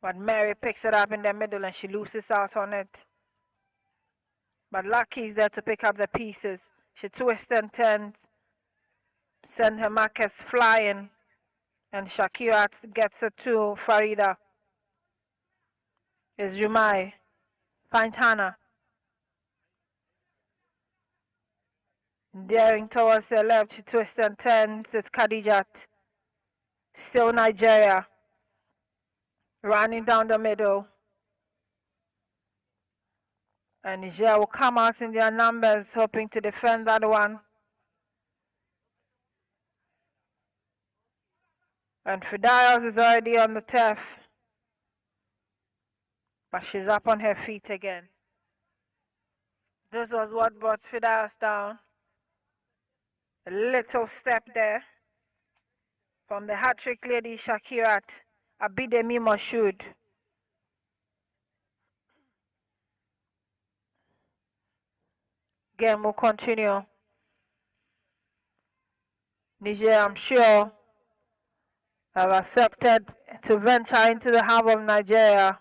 But Mary picks it up in the middle and she loses out on it. But Lucky is there to pick up the pieces. She twists and turns, send her markers flying, and Shakira gets it to Farida. It's Jumai. Finds Hannah. Daring towards the left, she twists and turns. It's Khadijat. Still Nigeria. Running down the middle. And Niger will come out in their numbers, hoping to defend that one. And Fidias is already on the turf. But she's up on her feet again. This was what brought Fidias down. A little step there from the hat-trick lady Shakirat Abidemi Moshood. Game will continue. Niger, I'm sure, have accepted to venture into the half of Nigeria,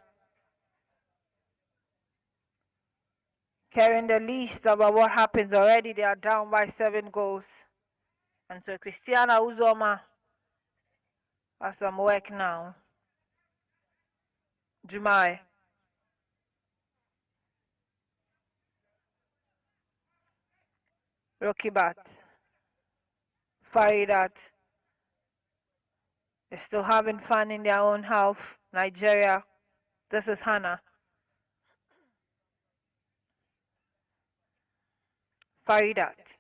caring the least about what happens. Already they are down by 7 goals. And so Christiana Uzoma has some work now. Jumai. Rokibat. Faridat. They're still having fun in their own half. Nigeria. This is Hannah. Faridat.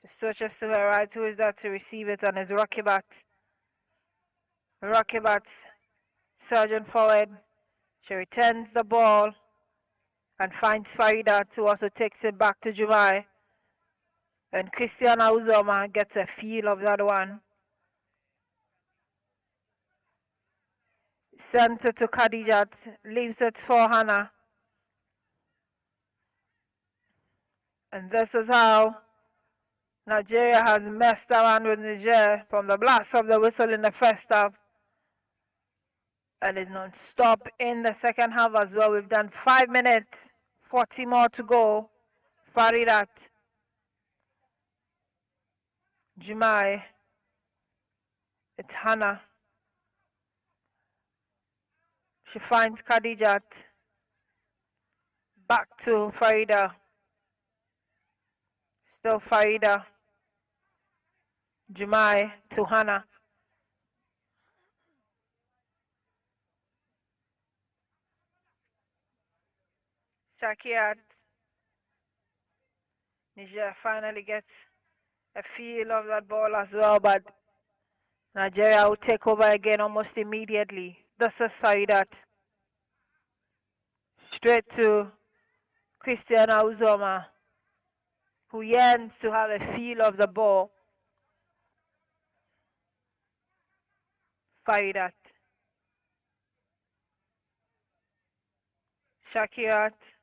She switches to her right. Who is that to receive it? And is Rokibat. Rokibat surging forward. She returns the ball and finds Faridat, who also takes it back to Jumai. And Christiana Uzoma gets a feel of that one. Sends it to Khadijat, leaves it for Hannah. And this is how Nigeria has messed around with Niger from the blast of the whistle in the first half. And is non-stop in the second half as well. We've done 5 minutes, 40 more to go. Faridat, Jumai, it's Hannah. She finds Khadijat. Back to Farida. Still Farida. Jumai to Hannah. Shakiat. Niger finally gets a feel of that ball as well, but Nigeria will take over again almost immediately. This is Faridat. Straight to Christiana Uzoma, who yearns to have a feel of the ball. Faridat. Shakirat.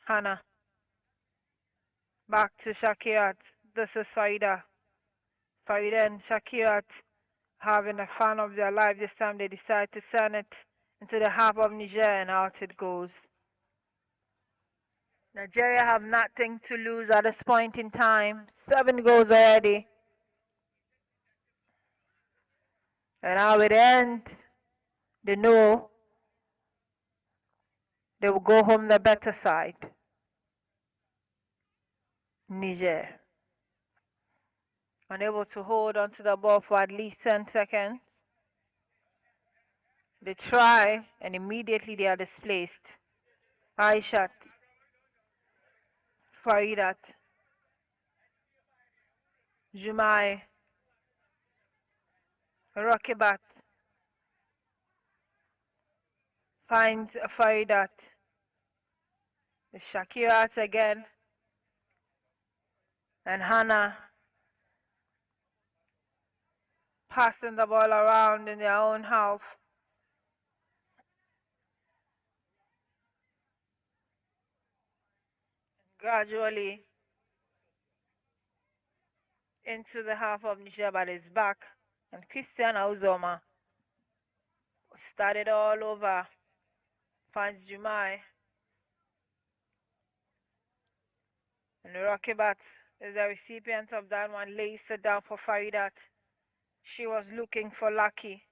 Hannah. Back to Shakirat. This is Farida. Farida and Shakirat having a fun of their life. This time they decide to send it into the half of Niger and out it goes. Nigeria have nothing to lose at this point in time. 7 goals already. And how it ends, they know they will go home the better side. Niger. Unable to hold onto the ball for at least 10 seconds. They try and immediately they are displaced. Aishat. Faridat. Jumai. Rakibat. Finds Faridat. Shakirat again. And Hannah passing the ball around in their own half. Gradually into the half of Niger, but it's back. And Christiana Uzoma started all over. Finds Jumai. And Rakibat is the recipient of that one. Lays it down for Faridat. She was looking for Lucky.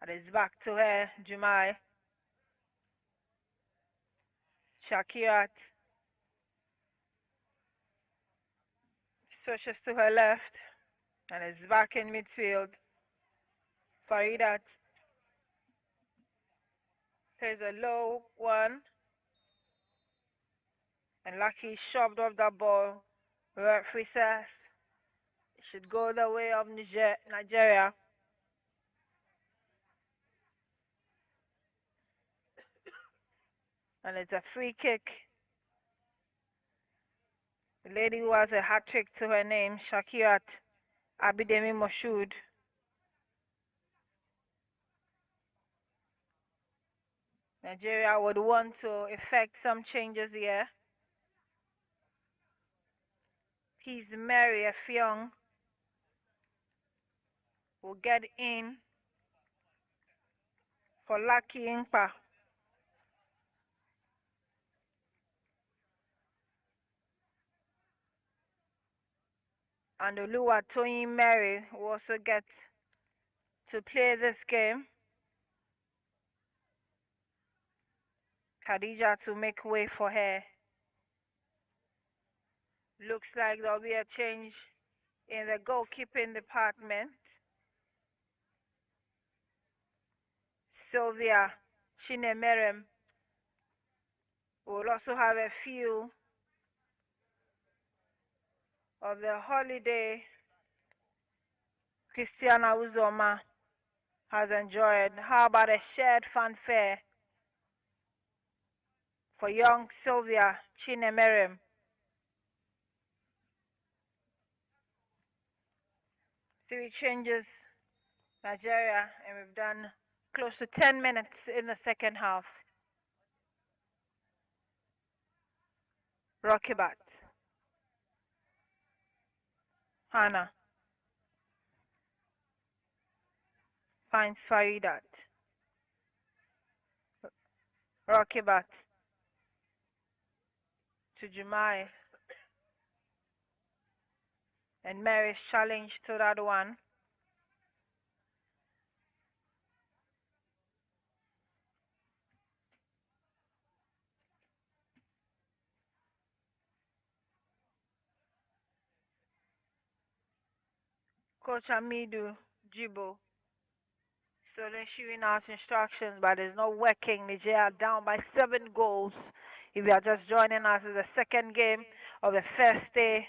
And it's back to her, Jumai. Shakirat. Switches to her left. And it's back in midfield. Faridat plays a low one. And Lucky shoved off that ball. Referee says it should go the way of Nigeria. And it's a free kick. The lady who has a hat trick to her name, Shakirat Abidemi Moshood. Nigeria would want to effect some changes here. Peace Mary Effiong will get in for Lucky Inkpa. And Oluwatoyin Mary will also get to play this game. Khadija to make way for her. Looks like there'll be a change in the goalkeeping department. Sylvia Chinemerem will also have a few of the holiday Christiana Uzoma has enjoyed. How about a shared fanfare for young Sylvia Chinemerem. 3 changes, Nigeria, and we've done close to 10 minutes in the second half. Rokibat. Hannah finds Faridat. Rokibat to Jumai. And Mary's challenge to that one. Coach Amidu Jibo. So they're issuing out instructions, but it's not working. Nigeria down by 7 goals. If you are just joining us, it's the second game of the first day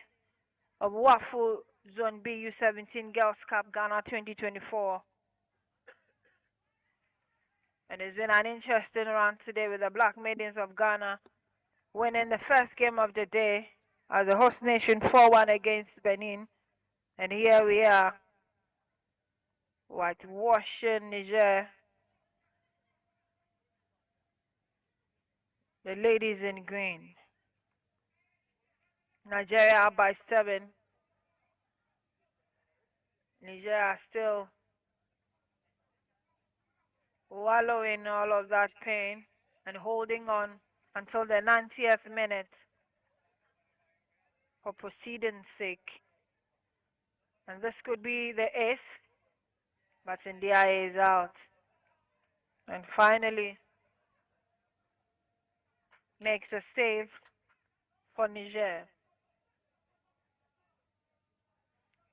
of Wafu Zone B U17 Girls Cup Ghana 2024. And it's been an interesting round today with the Black Maidens of Ghana winning the first game of the day as a host nation 4-1 against Benin. And here we are, whitewashing Niger. The ladies in green. Nigeria up by 7. Nigeria still wallowing all of that pain and holding on until the 90th minute for proceeding's sake. And this could be the 8th, but India is out. And finally makes a save for Niger.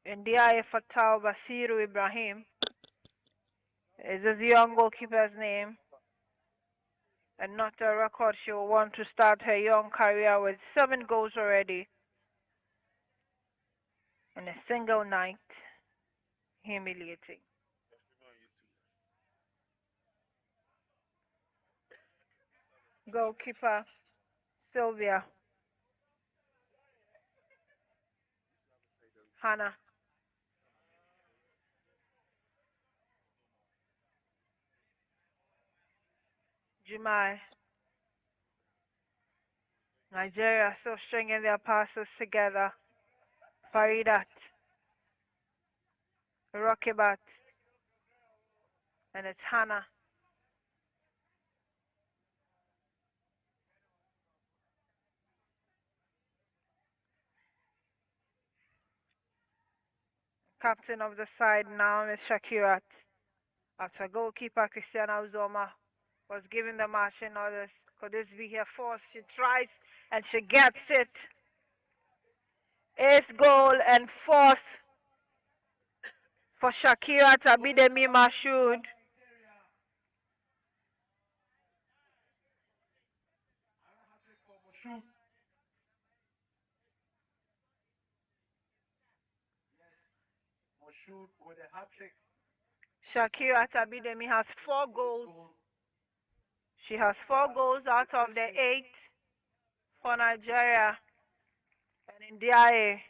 India Fatal Basiru Ibrahim is this young goalkeeper's name, and not a record she will want to start her young career with. 7 goals already in a single night. Humiliating. Goalkeeper Sylvia Hannah Jumai. Nigeria still stringing their passes together. Faridat, Rokibat, and it's Hannah. Captain of the side now is Shakirat. After goalkeeper Christiana Uzoma was giving the marching orders. Could this be her fourth? She tries and she gets it. Ace goal and fourth for Shakira Tabidemi Mashoud. Shakira Tabidemi has 4 goals. She has 4 goals out of the 8 for Nigeria. And India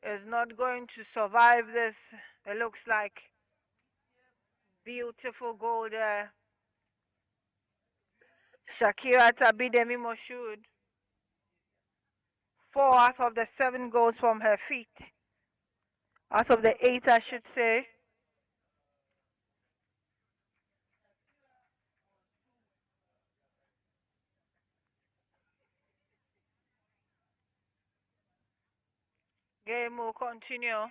is not going to survive this. It looks like beautiful goal there. Shakira Tabidemi Mashoud. 4 out of the 7 goals from her feet. Out of the 8, I should say. Game will continue.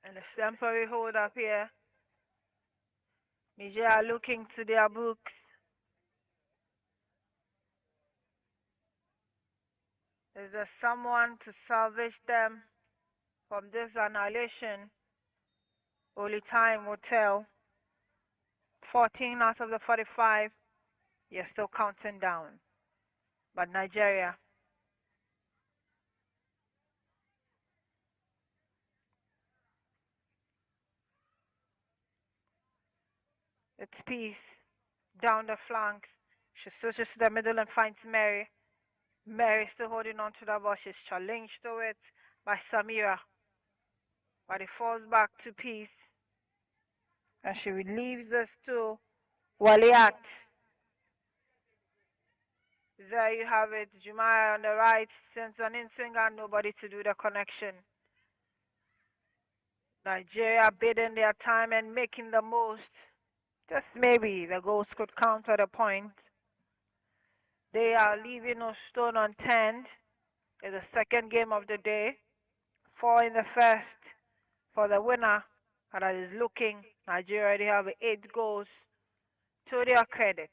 And a temporary hold up here. Niger are looking to their books. Is there someone to salvage them from this annihilation? Only time will tell. 14 out of the 45. You're still counting down. But Nigeria. It's Peace down the flanks. She switches to the middle and finds Mary. Mary still holding on to the ball. She's challenged to it by Samira. But it falls back to Peace. And she relieves us to Waliat. There you have it. Jumaya on the right sends an in-swing and nobody to do the connection. Nigeria bidding their time and making the most. Just maybe the goals could count at a point. They are leaving no stone unturned. It's the second game of the day. 4 in the first for the winner. And that is looking. Nigeria already have 8 goals to their credit.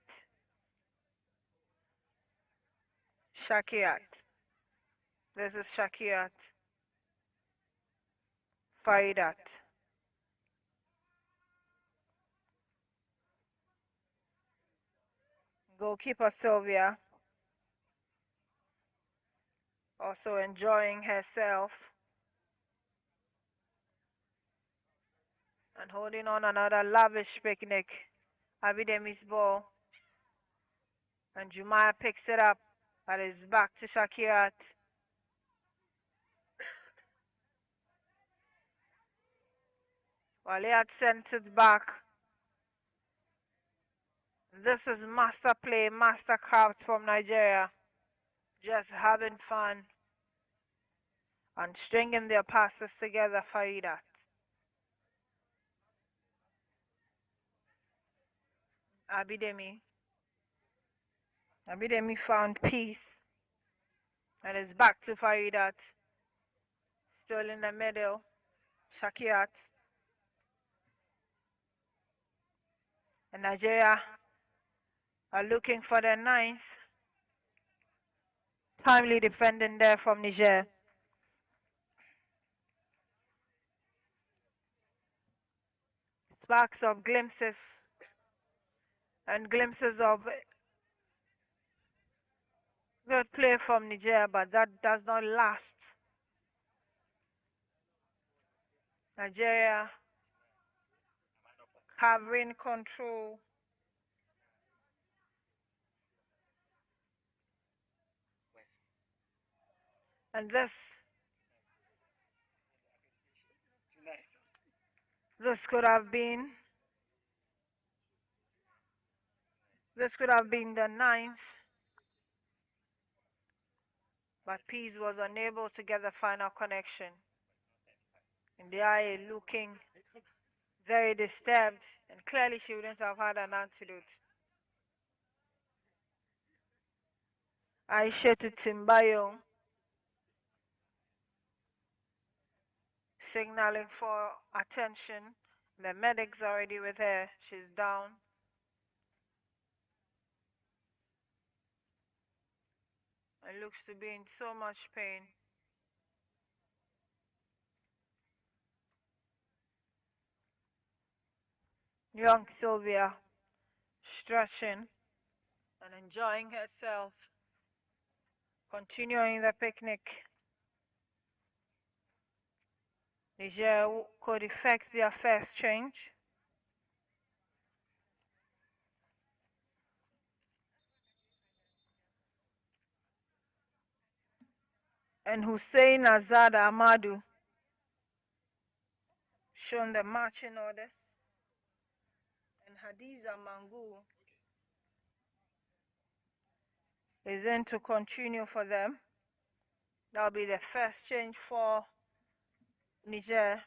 Shakirat. This is Shakirat. Faridat. Goalkeeper Sylvia. Also enjoying herself. And holding on another lavish picnic. Abidemi's ball. And Jumaya picks it up. That is back to Shakirat. Waliat sent it back. This is master play, master craft from Nigeria. Just having fun and stringing their passes together, Faridat. Abidemi. Abidemi found peace. And it's back to Faridat. Still in the middle. Shakirat. And Nigeria are looking for their ninth. Timely defending there from Niger. Sparks of glimpses and glimpses of good play from Niger, but that does not last. Nigeria having control. And this could have been the ninth, but Peace was unable to get the final connection. And the eye looking very disturbed, and clearly she wouldn't have had an antidote. Aisha to Timbayo, signaling for attention. The medic's already with her. She's down. And looks to be in so much pain. Young Sylvia stretching and enjoying herself, continuing the picnic. Niger could effect their first change. And Hussein Azad Ahmadu shown the marching orders. And Hadiza Mangu is in to continue for them. That'll be the first change for Niger.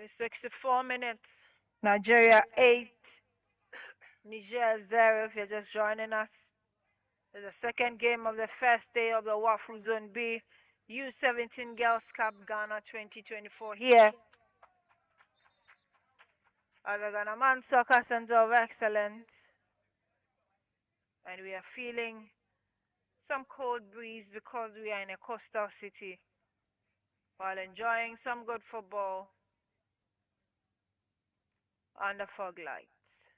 In 64 minutes, Nigeria 8, Niger 0 if you're just joining us. It's the second game of the first day of the Wafu Zone B U17 Girls Cup Ghana 2024 here at the Ghana Man Soccer Center of Excellence. And we are feeling some cold breeze because we are in a coastal city while enjoying some good football under fog lights.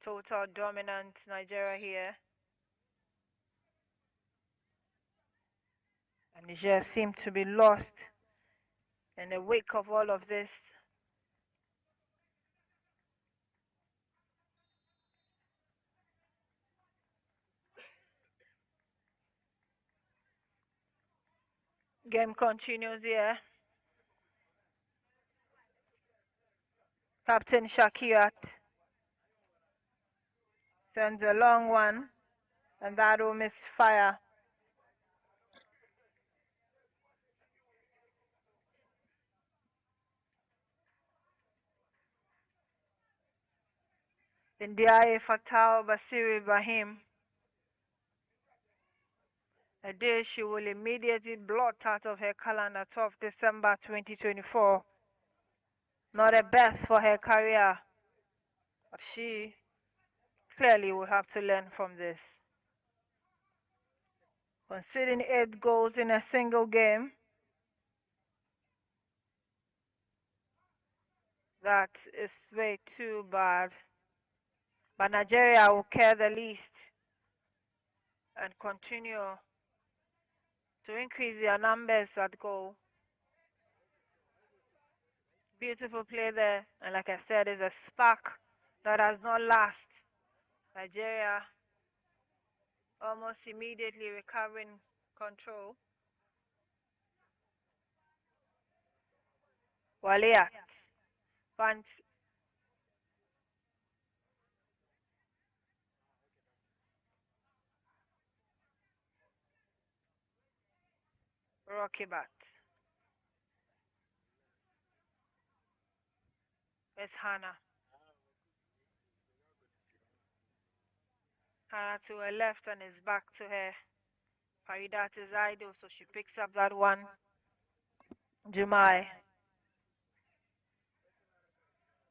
Total dominant Nigeria here. And Niger seemed to be lost in the wake of all of this. Game continues here. Captain Shakirat sends a long one, and that will misfire. Indiaye Fatal Basir Ibrahim. A day she will immediately blot out of her calendar 12 December 2024. Not the best for her career, but she clearly will have to learn from this. Conceding 8 goals in a single game, that is way too bad. But Nigeria will care the least and continue to increase their numbers at goal. Beautiful play there, and like I said, it's a spark that does not last. Nigeria almost immediately recovering control. Waliat finds Rokibat. It's Hannah. Hannah to her left and is back to her. Faridat is idle, so she picks up that one. Jumai.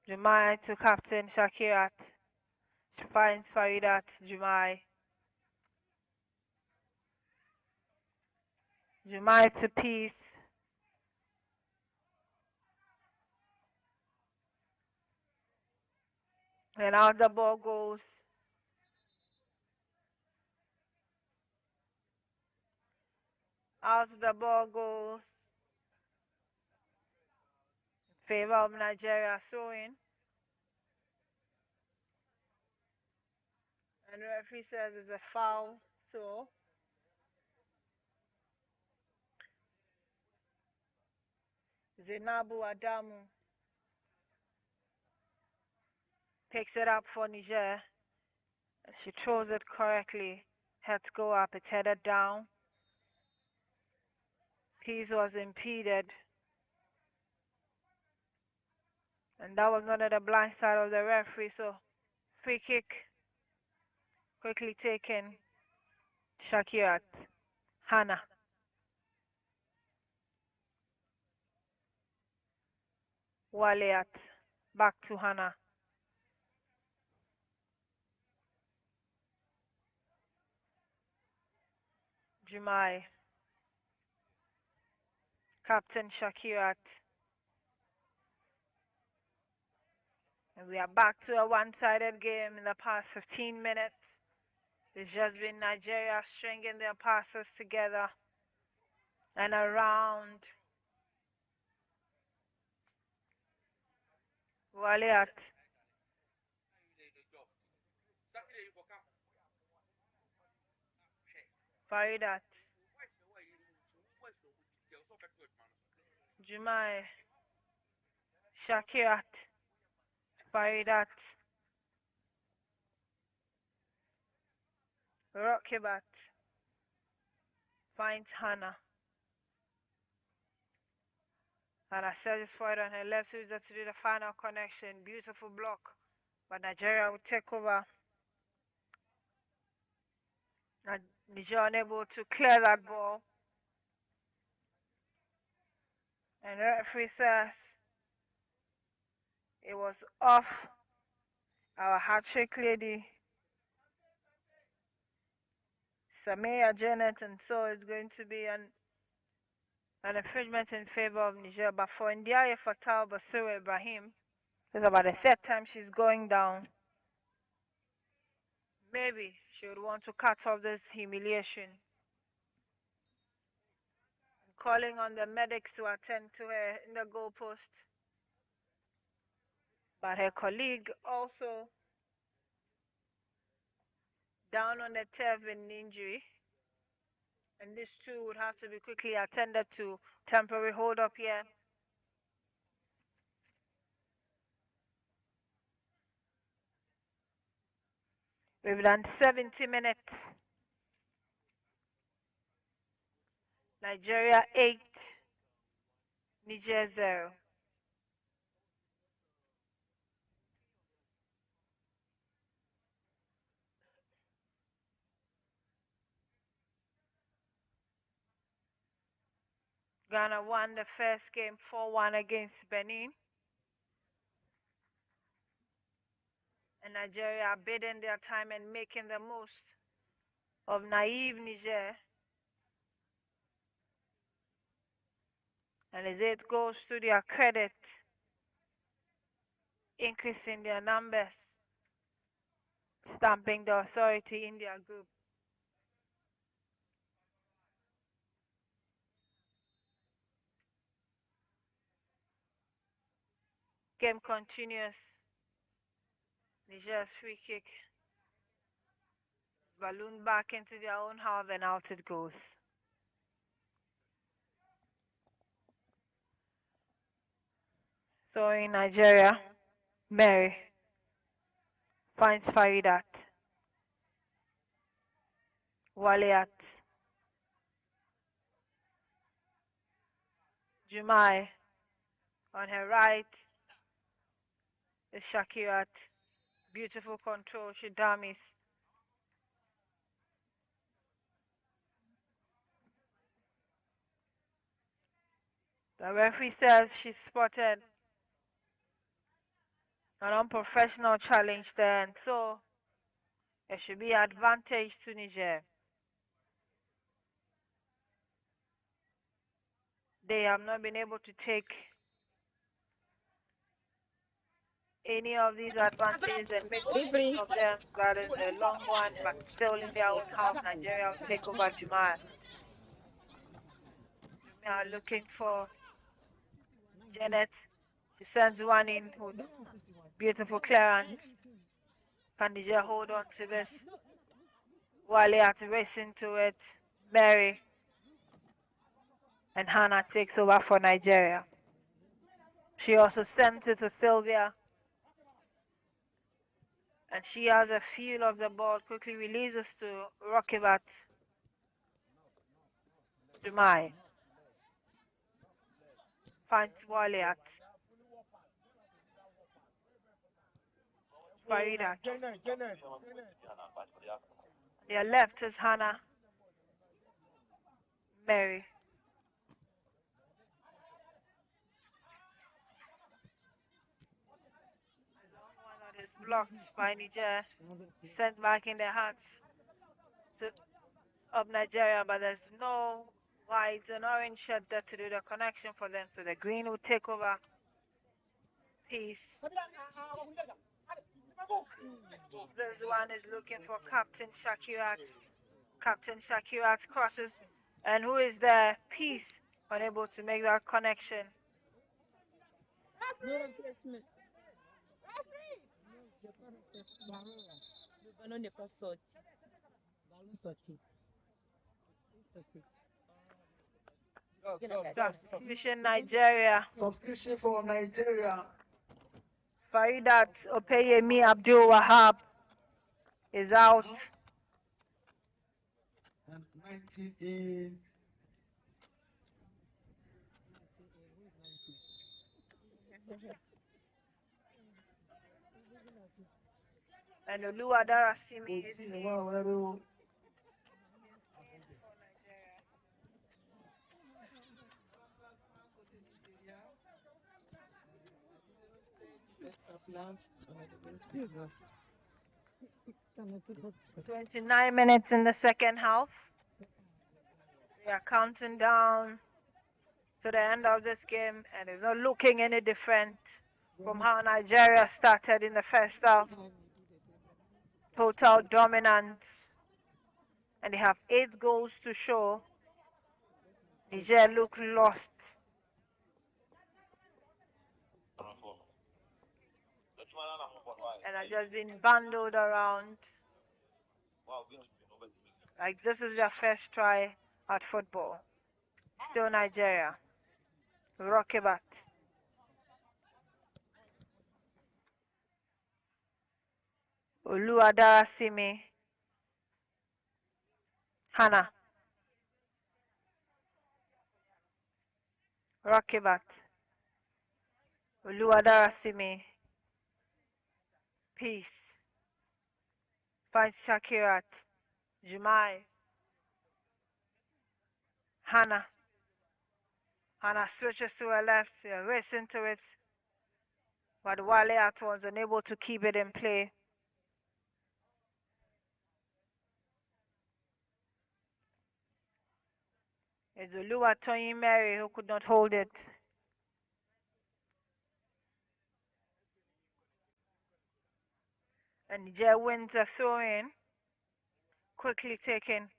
Jumai to Captain Shakirat. She finds Faridat. Jumai. Jumai to Peace. And out the ball goes. Out the ball goes. In favor of Nigeria throwing. And the referee says it's a foul throw. Zainabu Adamu picks it up for Niger. And she throws it correctly. Heads go up, it's headed down. Peace was impeded. And that was not at the blind side of the referee, so free kick quickly taken. Shakirat. Hannah. Waliat. Back to Hannah. Jumai. Captain Shakirat. And we are back to a one-sided game in the past 15 minutes. It's just been Nigeria stringing their passes together and around. Waliat. Faridat. Jumai. Shakirat. Faridat. Rokibat. Finds Hannah. Hannah surges forward on her left, who's there to do the final connection. Beautiful block. But Nigeria will take over. And Niger unable to clear that ball. And the referee says it was off our hat-trick lady, Samia Janet, and so it's going to be an infringement in favor of Niger. But for Ndiaye Fatal Basir Ibrahim, it's about the third time she's going down. Maybe she would want to cut off this humiliation. Calling on the medics to attend to her in the goalpost. But her colleague also down on the turf with an injury. And this too would have to be quickly attended to. Temporary hold up here. We've done 70 minutes. Nigeria 8, Niger 0. Ghana won the first game 4-1 against Benin. And Nigeria are bidding their time and making the most of naive Niger. And as it goes to their credit, increasing their numbers, stamping the authority in their group. Game continues. Niger's free kick is ballooned back into their own half and out it goes. So in Nigeria, Mary finds Faridat. Waliat. Jumai on her right is Shakirat. Beautiful control, she dummies. The referee says she spotted an unprofessional challenge there, and so it should be advantage to Niger. They have not been able to take any of these advantages and make use of them. That is a long one, but still in their own half. Nigeria will take over Jumai. Jumai are looking for Janet. She sends one in with beautiful clearance. Can Niger hold on to this? Waliat racing to it. Mary and Hannah takes over for Nigeria. She also sends it to Sylvia. And she has a feel of the ball, quickly releases to Rokivat. Jumai finds Waliat. Faridat. Their left is Hannah. Mary. A long one that is blocked by Niger. Sent back in the hands of Nigeria, but there's no white and orange shirt there to do the connection for them. So the green will take over. Peace. This one is looking for Captain Shakirat. Captain Shakirat crosses. And who is there? Peace. Unable to make that connection. Substitution Nigeria. Substitution for Nigeria. Faridat Opeyemi Abdul Wahab is out. And 90 in. And Oluwadara Simi is in for Nigeria. 29 minutes in the second half. We are counting down to the end of this game, and it's not looking any different from how Nigeria started in the first half. Total dominance. And they have 8 goals to show. Niger look lost. And have just been bundled around. Like this is their first try at football. Still Nigeria. Rokebat. Oluwadarasimi. Hannah. Rokebat. Oluwadarasimi. Peace. Finds Shakirat. Jumai. Hannah. Hannah switches to her left, race into it. But Wale was unable to keep it in play. It's Oluwatoyin Mary who could not hold it. And Niger wins a throw-in. Quickly taken.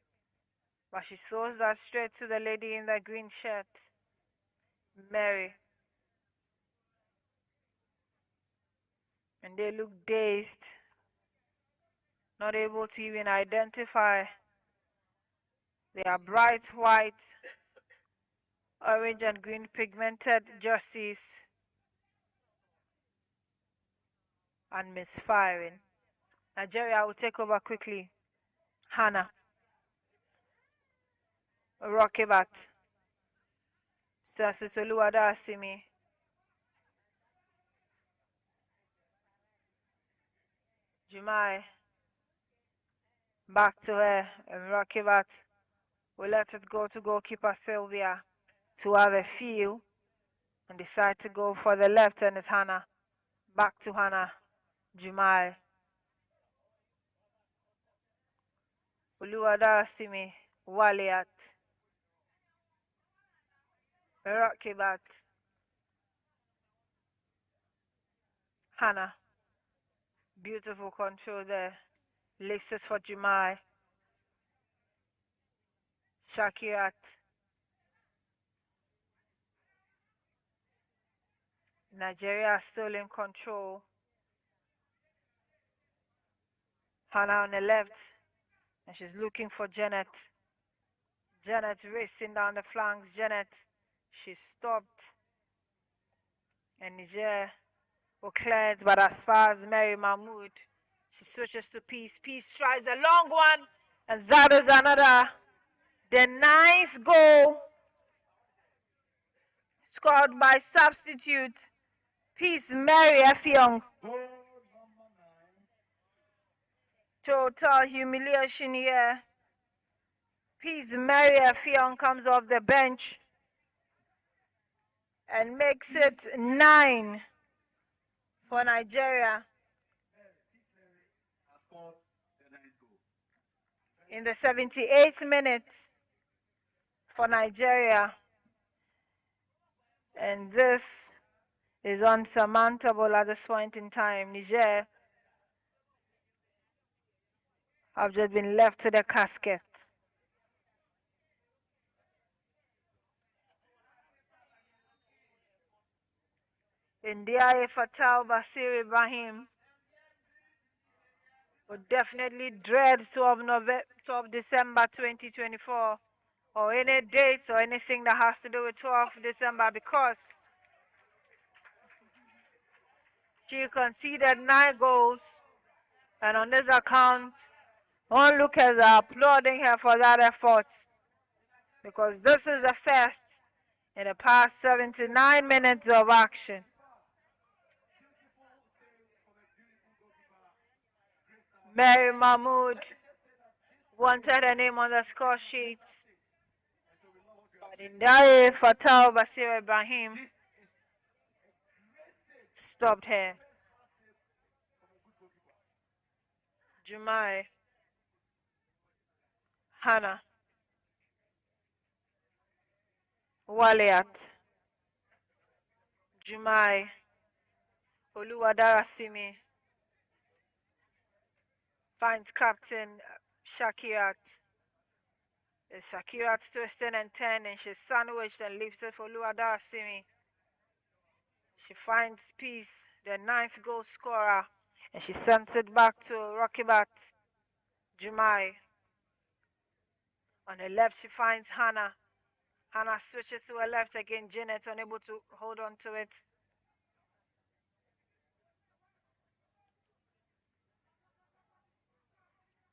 But she throws that straight to the lady in the green shirt. Mary. And they look dazed. Not able to even identify. They are bright white, orange and green pigmented jerseys. And misfiring. Nigeria will take over quickly. Hannah. Rokebat. Sasitoluwadarasimi. Jumai. Back to her. And Rokebat will let it go to goalkeeper Sylvia to have a feel and decide to go for the left, and it's Hannah. Back to Hannah. Jumai. Oluwadarasimi. Waliat. Rokebat. Hannah. Beautiful control there. Lifts it for Jumai. Shakirat. Nigeria still in control. Hannah on the left. And she's looking for Janet. Janet racing down the flanks. Janet. She stopped. And Niger were cleared. But as far as Mary Mahmood, she switches to Peace. Peace tries a long one. And that is another. The nice goal scored by substitute Peace Mary Effiong. Total humiliation here. Peace Mary Effiong comes off the bench and makes it 9 for Nigeria. In the 78th minute for Nigeria. And this is unsurmountable at this point in time. Niger have just been left to the casket. India Fatal Basir Ibrahim would definitely dread 12 December 2024 or any dates or anything that has to do with 12 December, because she conceded 9 goals, and on this account, onlookers are applauding her for that effort, because this is the first in the past 79 minutes of action. Mary Mahmood wanted her name on the score sheet, but Indare Fatal Basir Ibrahim stopped her. Jumai. Hannah. Waliat. Jumai. Oluwadarasimi. Finds Captain Shakirat. Shakirat's twisting and turning. She's sandwiched and leaves it for Luadarasimi. She finds Peace, the ninth goal scorer, and she sends it back to Rokibat Jumai. On the left, she finds Hannah. Hannah switches to her left again. Janet unable to hold on to it.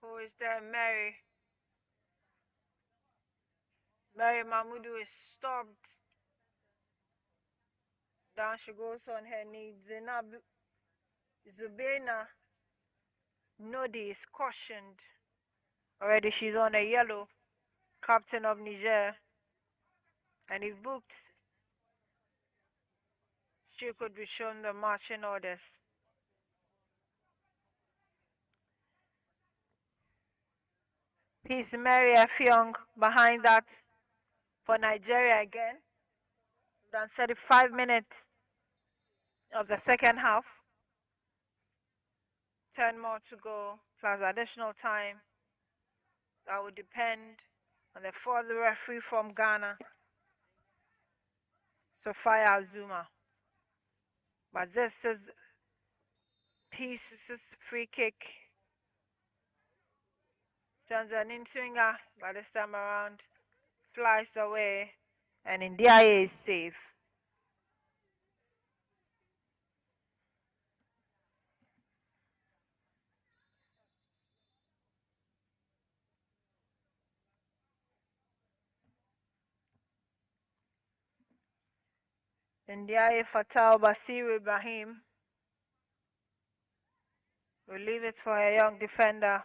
Who is there? Mary. Mary Mahmoudou is stopped. Down she goes on her knees. Zainab Zubaina Nodi is cautioned. Already she's on a yellow. Captain of Niger. And if booked, she could be shown the marching orders. Peace Mary Effiong behind that for Nigeria again. We've done 35 minutes of the second half. 10 more to go, plus additional time. That would depend on the fourth referee from Ghana, Sophia Azuma. But this is Peace's free kick. Sends an in-swinger, but this time around flies away, and India is safe. India Fatal Basir Ibrahim will leave it for a young defender.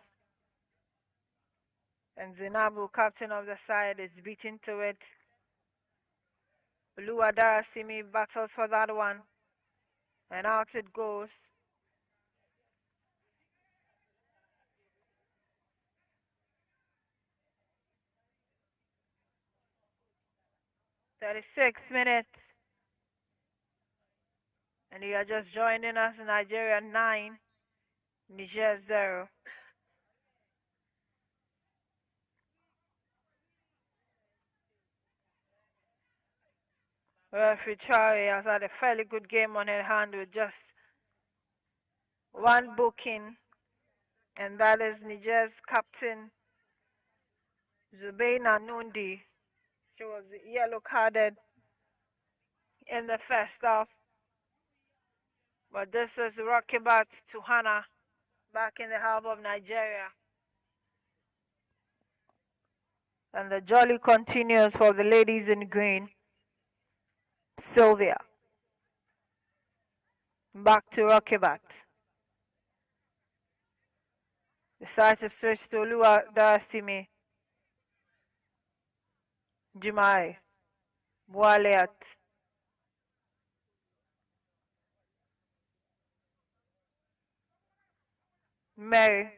And Zinabu, captain of the side, is beaten to it. Oluwadarasimi battles for that one. And out it goes. "36 minutes. And you are just joining us, Nigeria 9, Niger 0. Referee Chari has had a fairly good game on her hand with just one booking, and that is Niger's captain, Zubaina Nundi. She was yellow carded in the first half. But this is Rokibat to Hannah back in the half of Nigeria. And the jolly continues for the ladies in green. Sylvia. Back to Rokibat. Decides to switch to Oluwadarasimi. Jumai. Boaleat. Mary.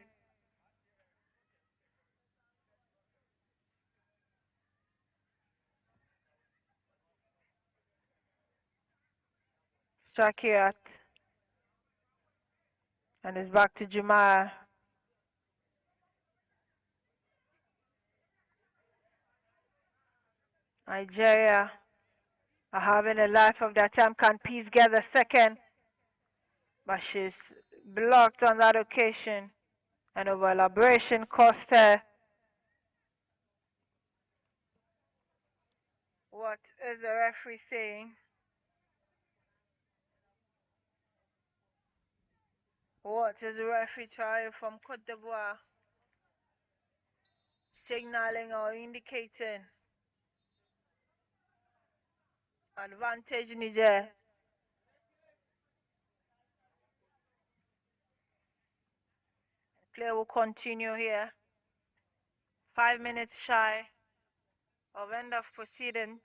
Shakirat. And it's back to Jumai. Nigeria are having a life of their time. Can Peace get the second? But she's blocked on that occasion. And over elaboration cost her. What is the referee saying? What is the referee trying from Cote d'Ivoire signaling or indicating? Advantage Niger. Play will continue here. 5 minutes shy of end of proceedings.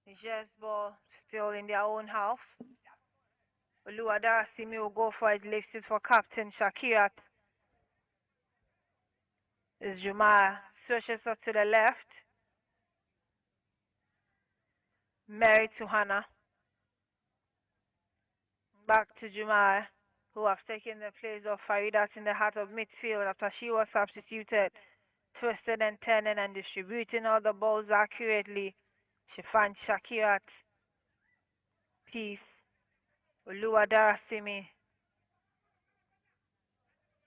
Niger's ball still in their own half. Oluwadarasimi will go for it, lifts it for captain Shakirat. Is Jumaya, switches up to the left. Mary to Hannah. Back to Jumaya. who have taken the place of Faridat in the heart of midfield after she was substituted, twisting and turning and distributing all the balls accurately. She finds Shakirat. Peace. Oluwadarasimi.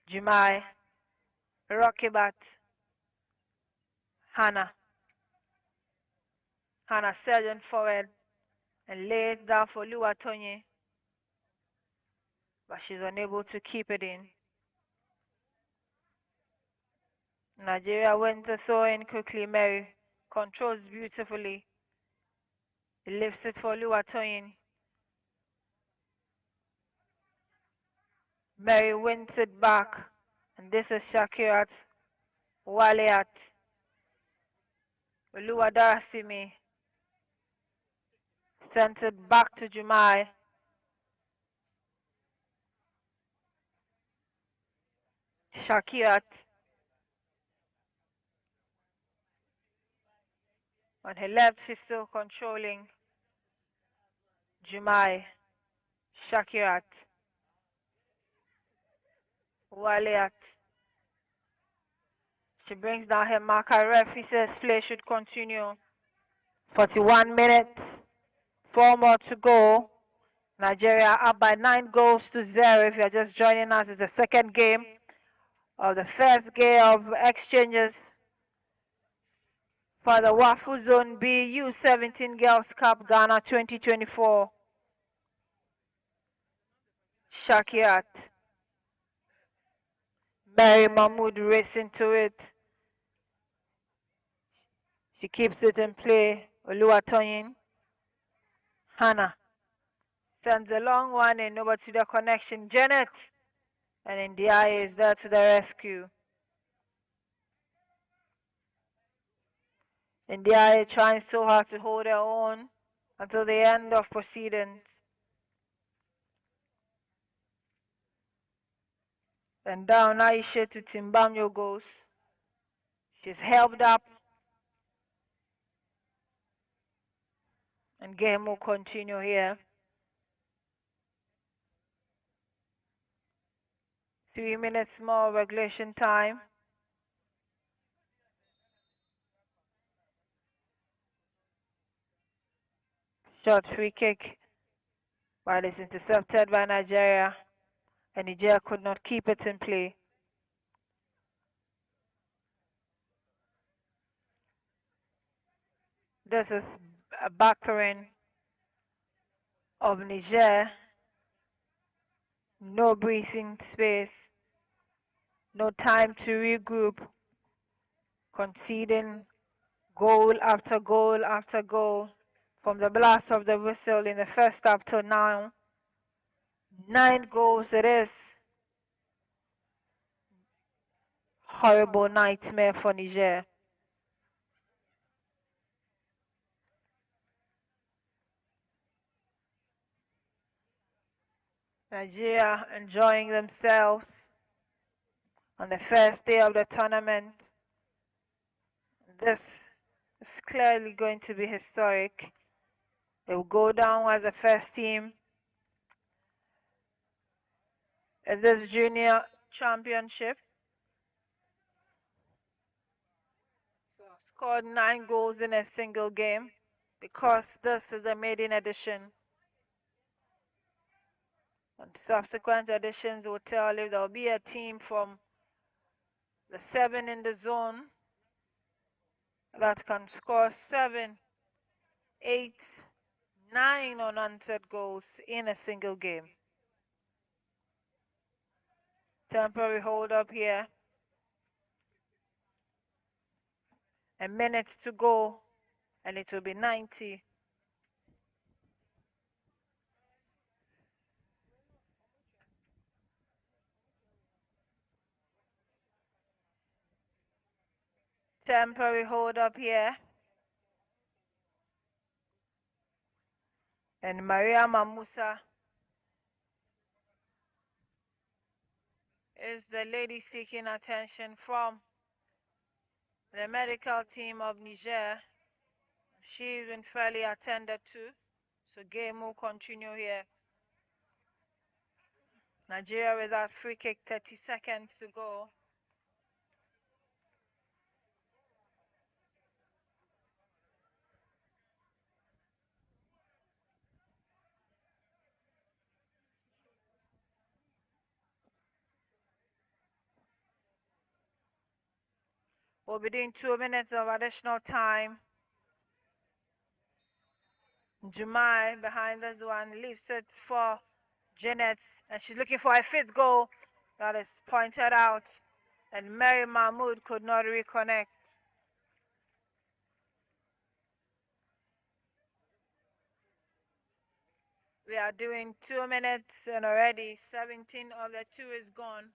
Jumai. Rokibat. Hannah. Hannah surging forward and lays down for Oluwatonyi, but she's unable to keep it in. Nigeria wins the throw in quickly. Mary controls beautifully. He lifts it for Oluwatonyi. Mary wins it back, and this is Shakirat Waliat. Oluwadarasimi sends it back to Jumai. Shakirat on her left, she's still controlling. Jumai. Shakirat Waliat. She brings down her marker. Ref, he says play should continue. 41 minutes. 4 more to go. Nigeria up by 9 goals to 0. If you're just joining us, it's the second game of the first game of exchanges for the Wafu Zone B U17 Girls Cup Ghana 2024. Shakirat. Mary Mahmood racing to it. She keeps it in play. Oluwatonyin. Hannah sends a long one in over to the connection. Janet. And Ndiaye is there to the rescue. Ndiaye trying so hard to hold her own until the end of proceedings. And down Aisha to Timbamyo goes. She's helped up. And game will continue here. 3 minutes more regulation time. Short free kick, but it's intercepted by Nigeria, and Nigeria could not keep it in play. This is a battering of Niger. No breathing space, no time to regroup, conceding goal after goal after goal from the blast of the whistle in the first half till now. 9 goals it is. Horrible nightmare for Niger. Nigeria enjoying themselves on the first day of the tournament. This is clearly going to be historic. They will go down as the first team in this junior championship. So scored 9 goals in a single game because this is a maiden edition. And subsequent editions will tell if there will be a team from the 7 in the zone that can score 7, 8, 9 unanswered goals in a single game. Temporary hold up here. A minute to go, and it will be 90. Temporary hold up here. And Maria Mamusa is the lady seeking attention from the medical team of Niger. She's been fairly attended to, so game will continue here. Nigeria with that free kick, 30 seconds to go. We'll be doing 2 minutes of additional time. Jumai behind this one leaves it for Janet, and she's looking for a fifth goal that is pointed out, and Mary Mahmood could not reconnect. We are doing 2 minutes, and already 17 of the 2 is gone.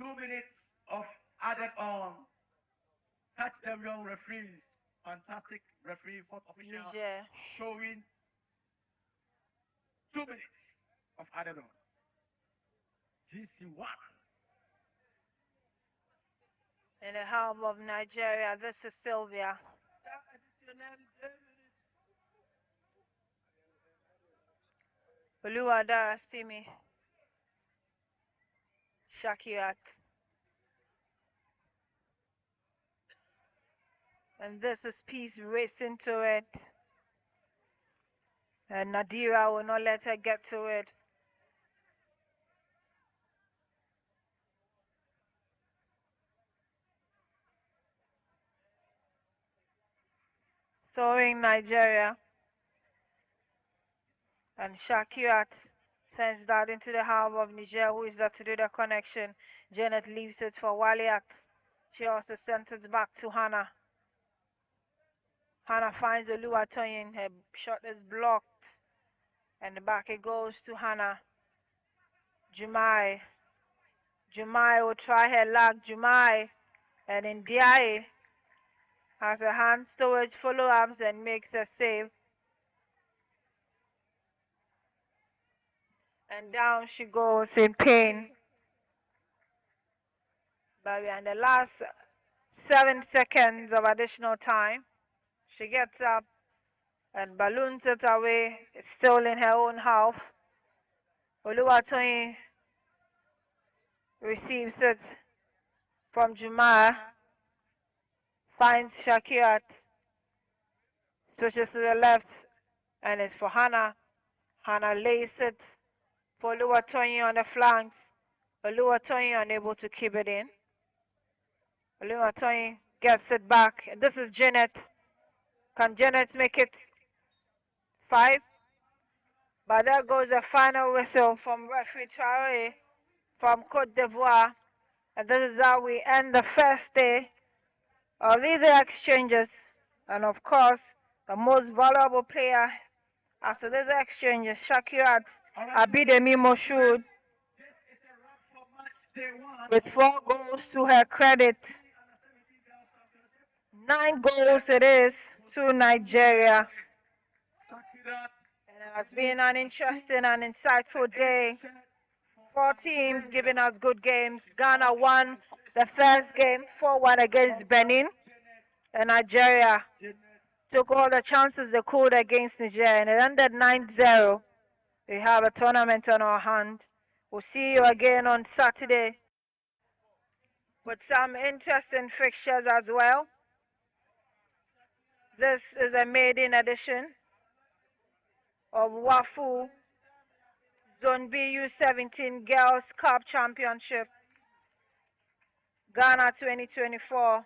2 minutes of added on. Catch them young referees. Fantastic referee, fourth official, Niger showing 2 minutes of added on. GC1. in the half of Nigeria. This is Sylvia. Oluwadara Simi. Shakirat. And this is Peace racing to it. And Nadira will not let her get to it. Throwing Nigeria. And Shakirat sends that into the half of Niger, who is there to do the connection. Janet leaves it for Waliat. She also sends it back to Hannah. Hannah finds Oluwatoyin. Her shot is blocked. And back it goes to Hannah. Jumai. Jumai will try her luck. Jumai. And Ndiaye has her hands towards follow-ups and makes a save. And down she goes in pain. But we are in the last 7 seconds of additional time. She gets up and balloons it away. It's still in her own half. Oluwatoyin receives it from Jumai. Finds Shakirat. Switches to the left and it's for Hannah. Hannah lays it for Oluwatoyin on the flanks. Oluwatoyin unable to keep it in. Oluwatoyin gets it back. And this is Janet. Can Janet make it 5? But there goes the final whistle from referee Traore from Cote d'Ivoire. And this is how we end the first day of these exchanges. And of course, the most valuable player after this exchange is Shakirat Abidemi Moshood with 4 goals to her credit. 9 goals it is to Nigeria. And it has been an interesting and insightful day. 4 teams giving us good games. Ghana won the first game 4-1 against Benin. And Nigeria took all the chances they could against Niger, and it ended 9-0. We have a tournament on our hand. We'll see you again on Saturday with some interesting fixtures as well. This is a maiden edition of Wafu Zone B U17 Girls Cup Championship, Ghana 2024.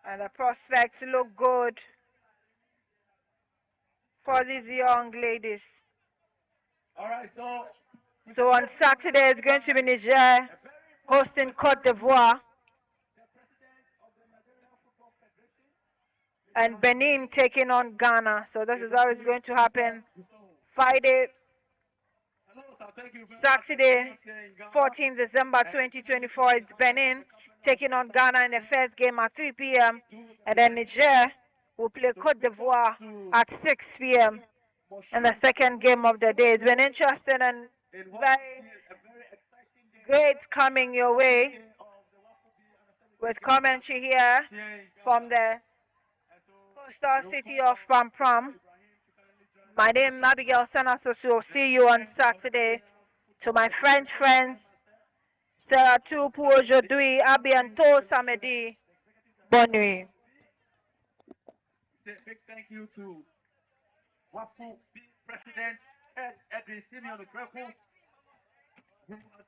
And the prospects look good for these young ladies. All right, so on Saturday, it's going to be Niger hosting Cote d'Ivoire and Benin taking on Ghana. So this is how it's going to happen. Friday, Saturday, 14th December 2024, it's Benin taking on Ghana in the first game at 3 p.m. And then Niger will play Cote d'Ivoire at 6 p.m. in the second game of the day. It's been interesting and very great coming your way with commentary here from the coastal city of Pram Pram. My name is Abigail Sanasosu. See you on Saturday. To my French friends, Sarah Tupu Ojodui, Abianto Samedi, bonne nuit. Say a big thank you to Wafu President Ed Edwin Simeon Okreku, who has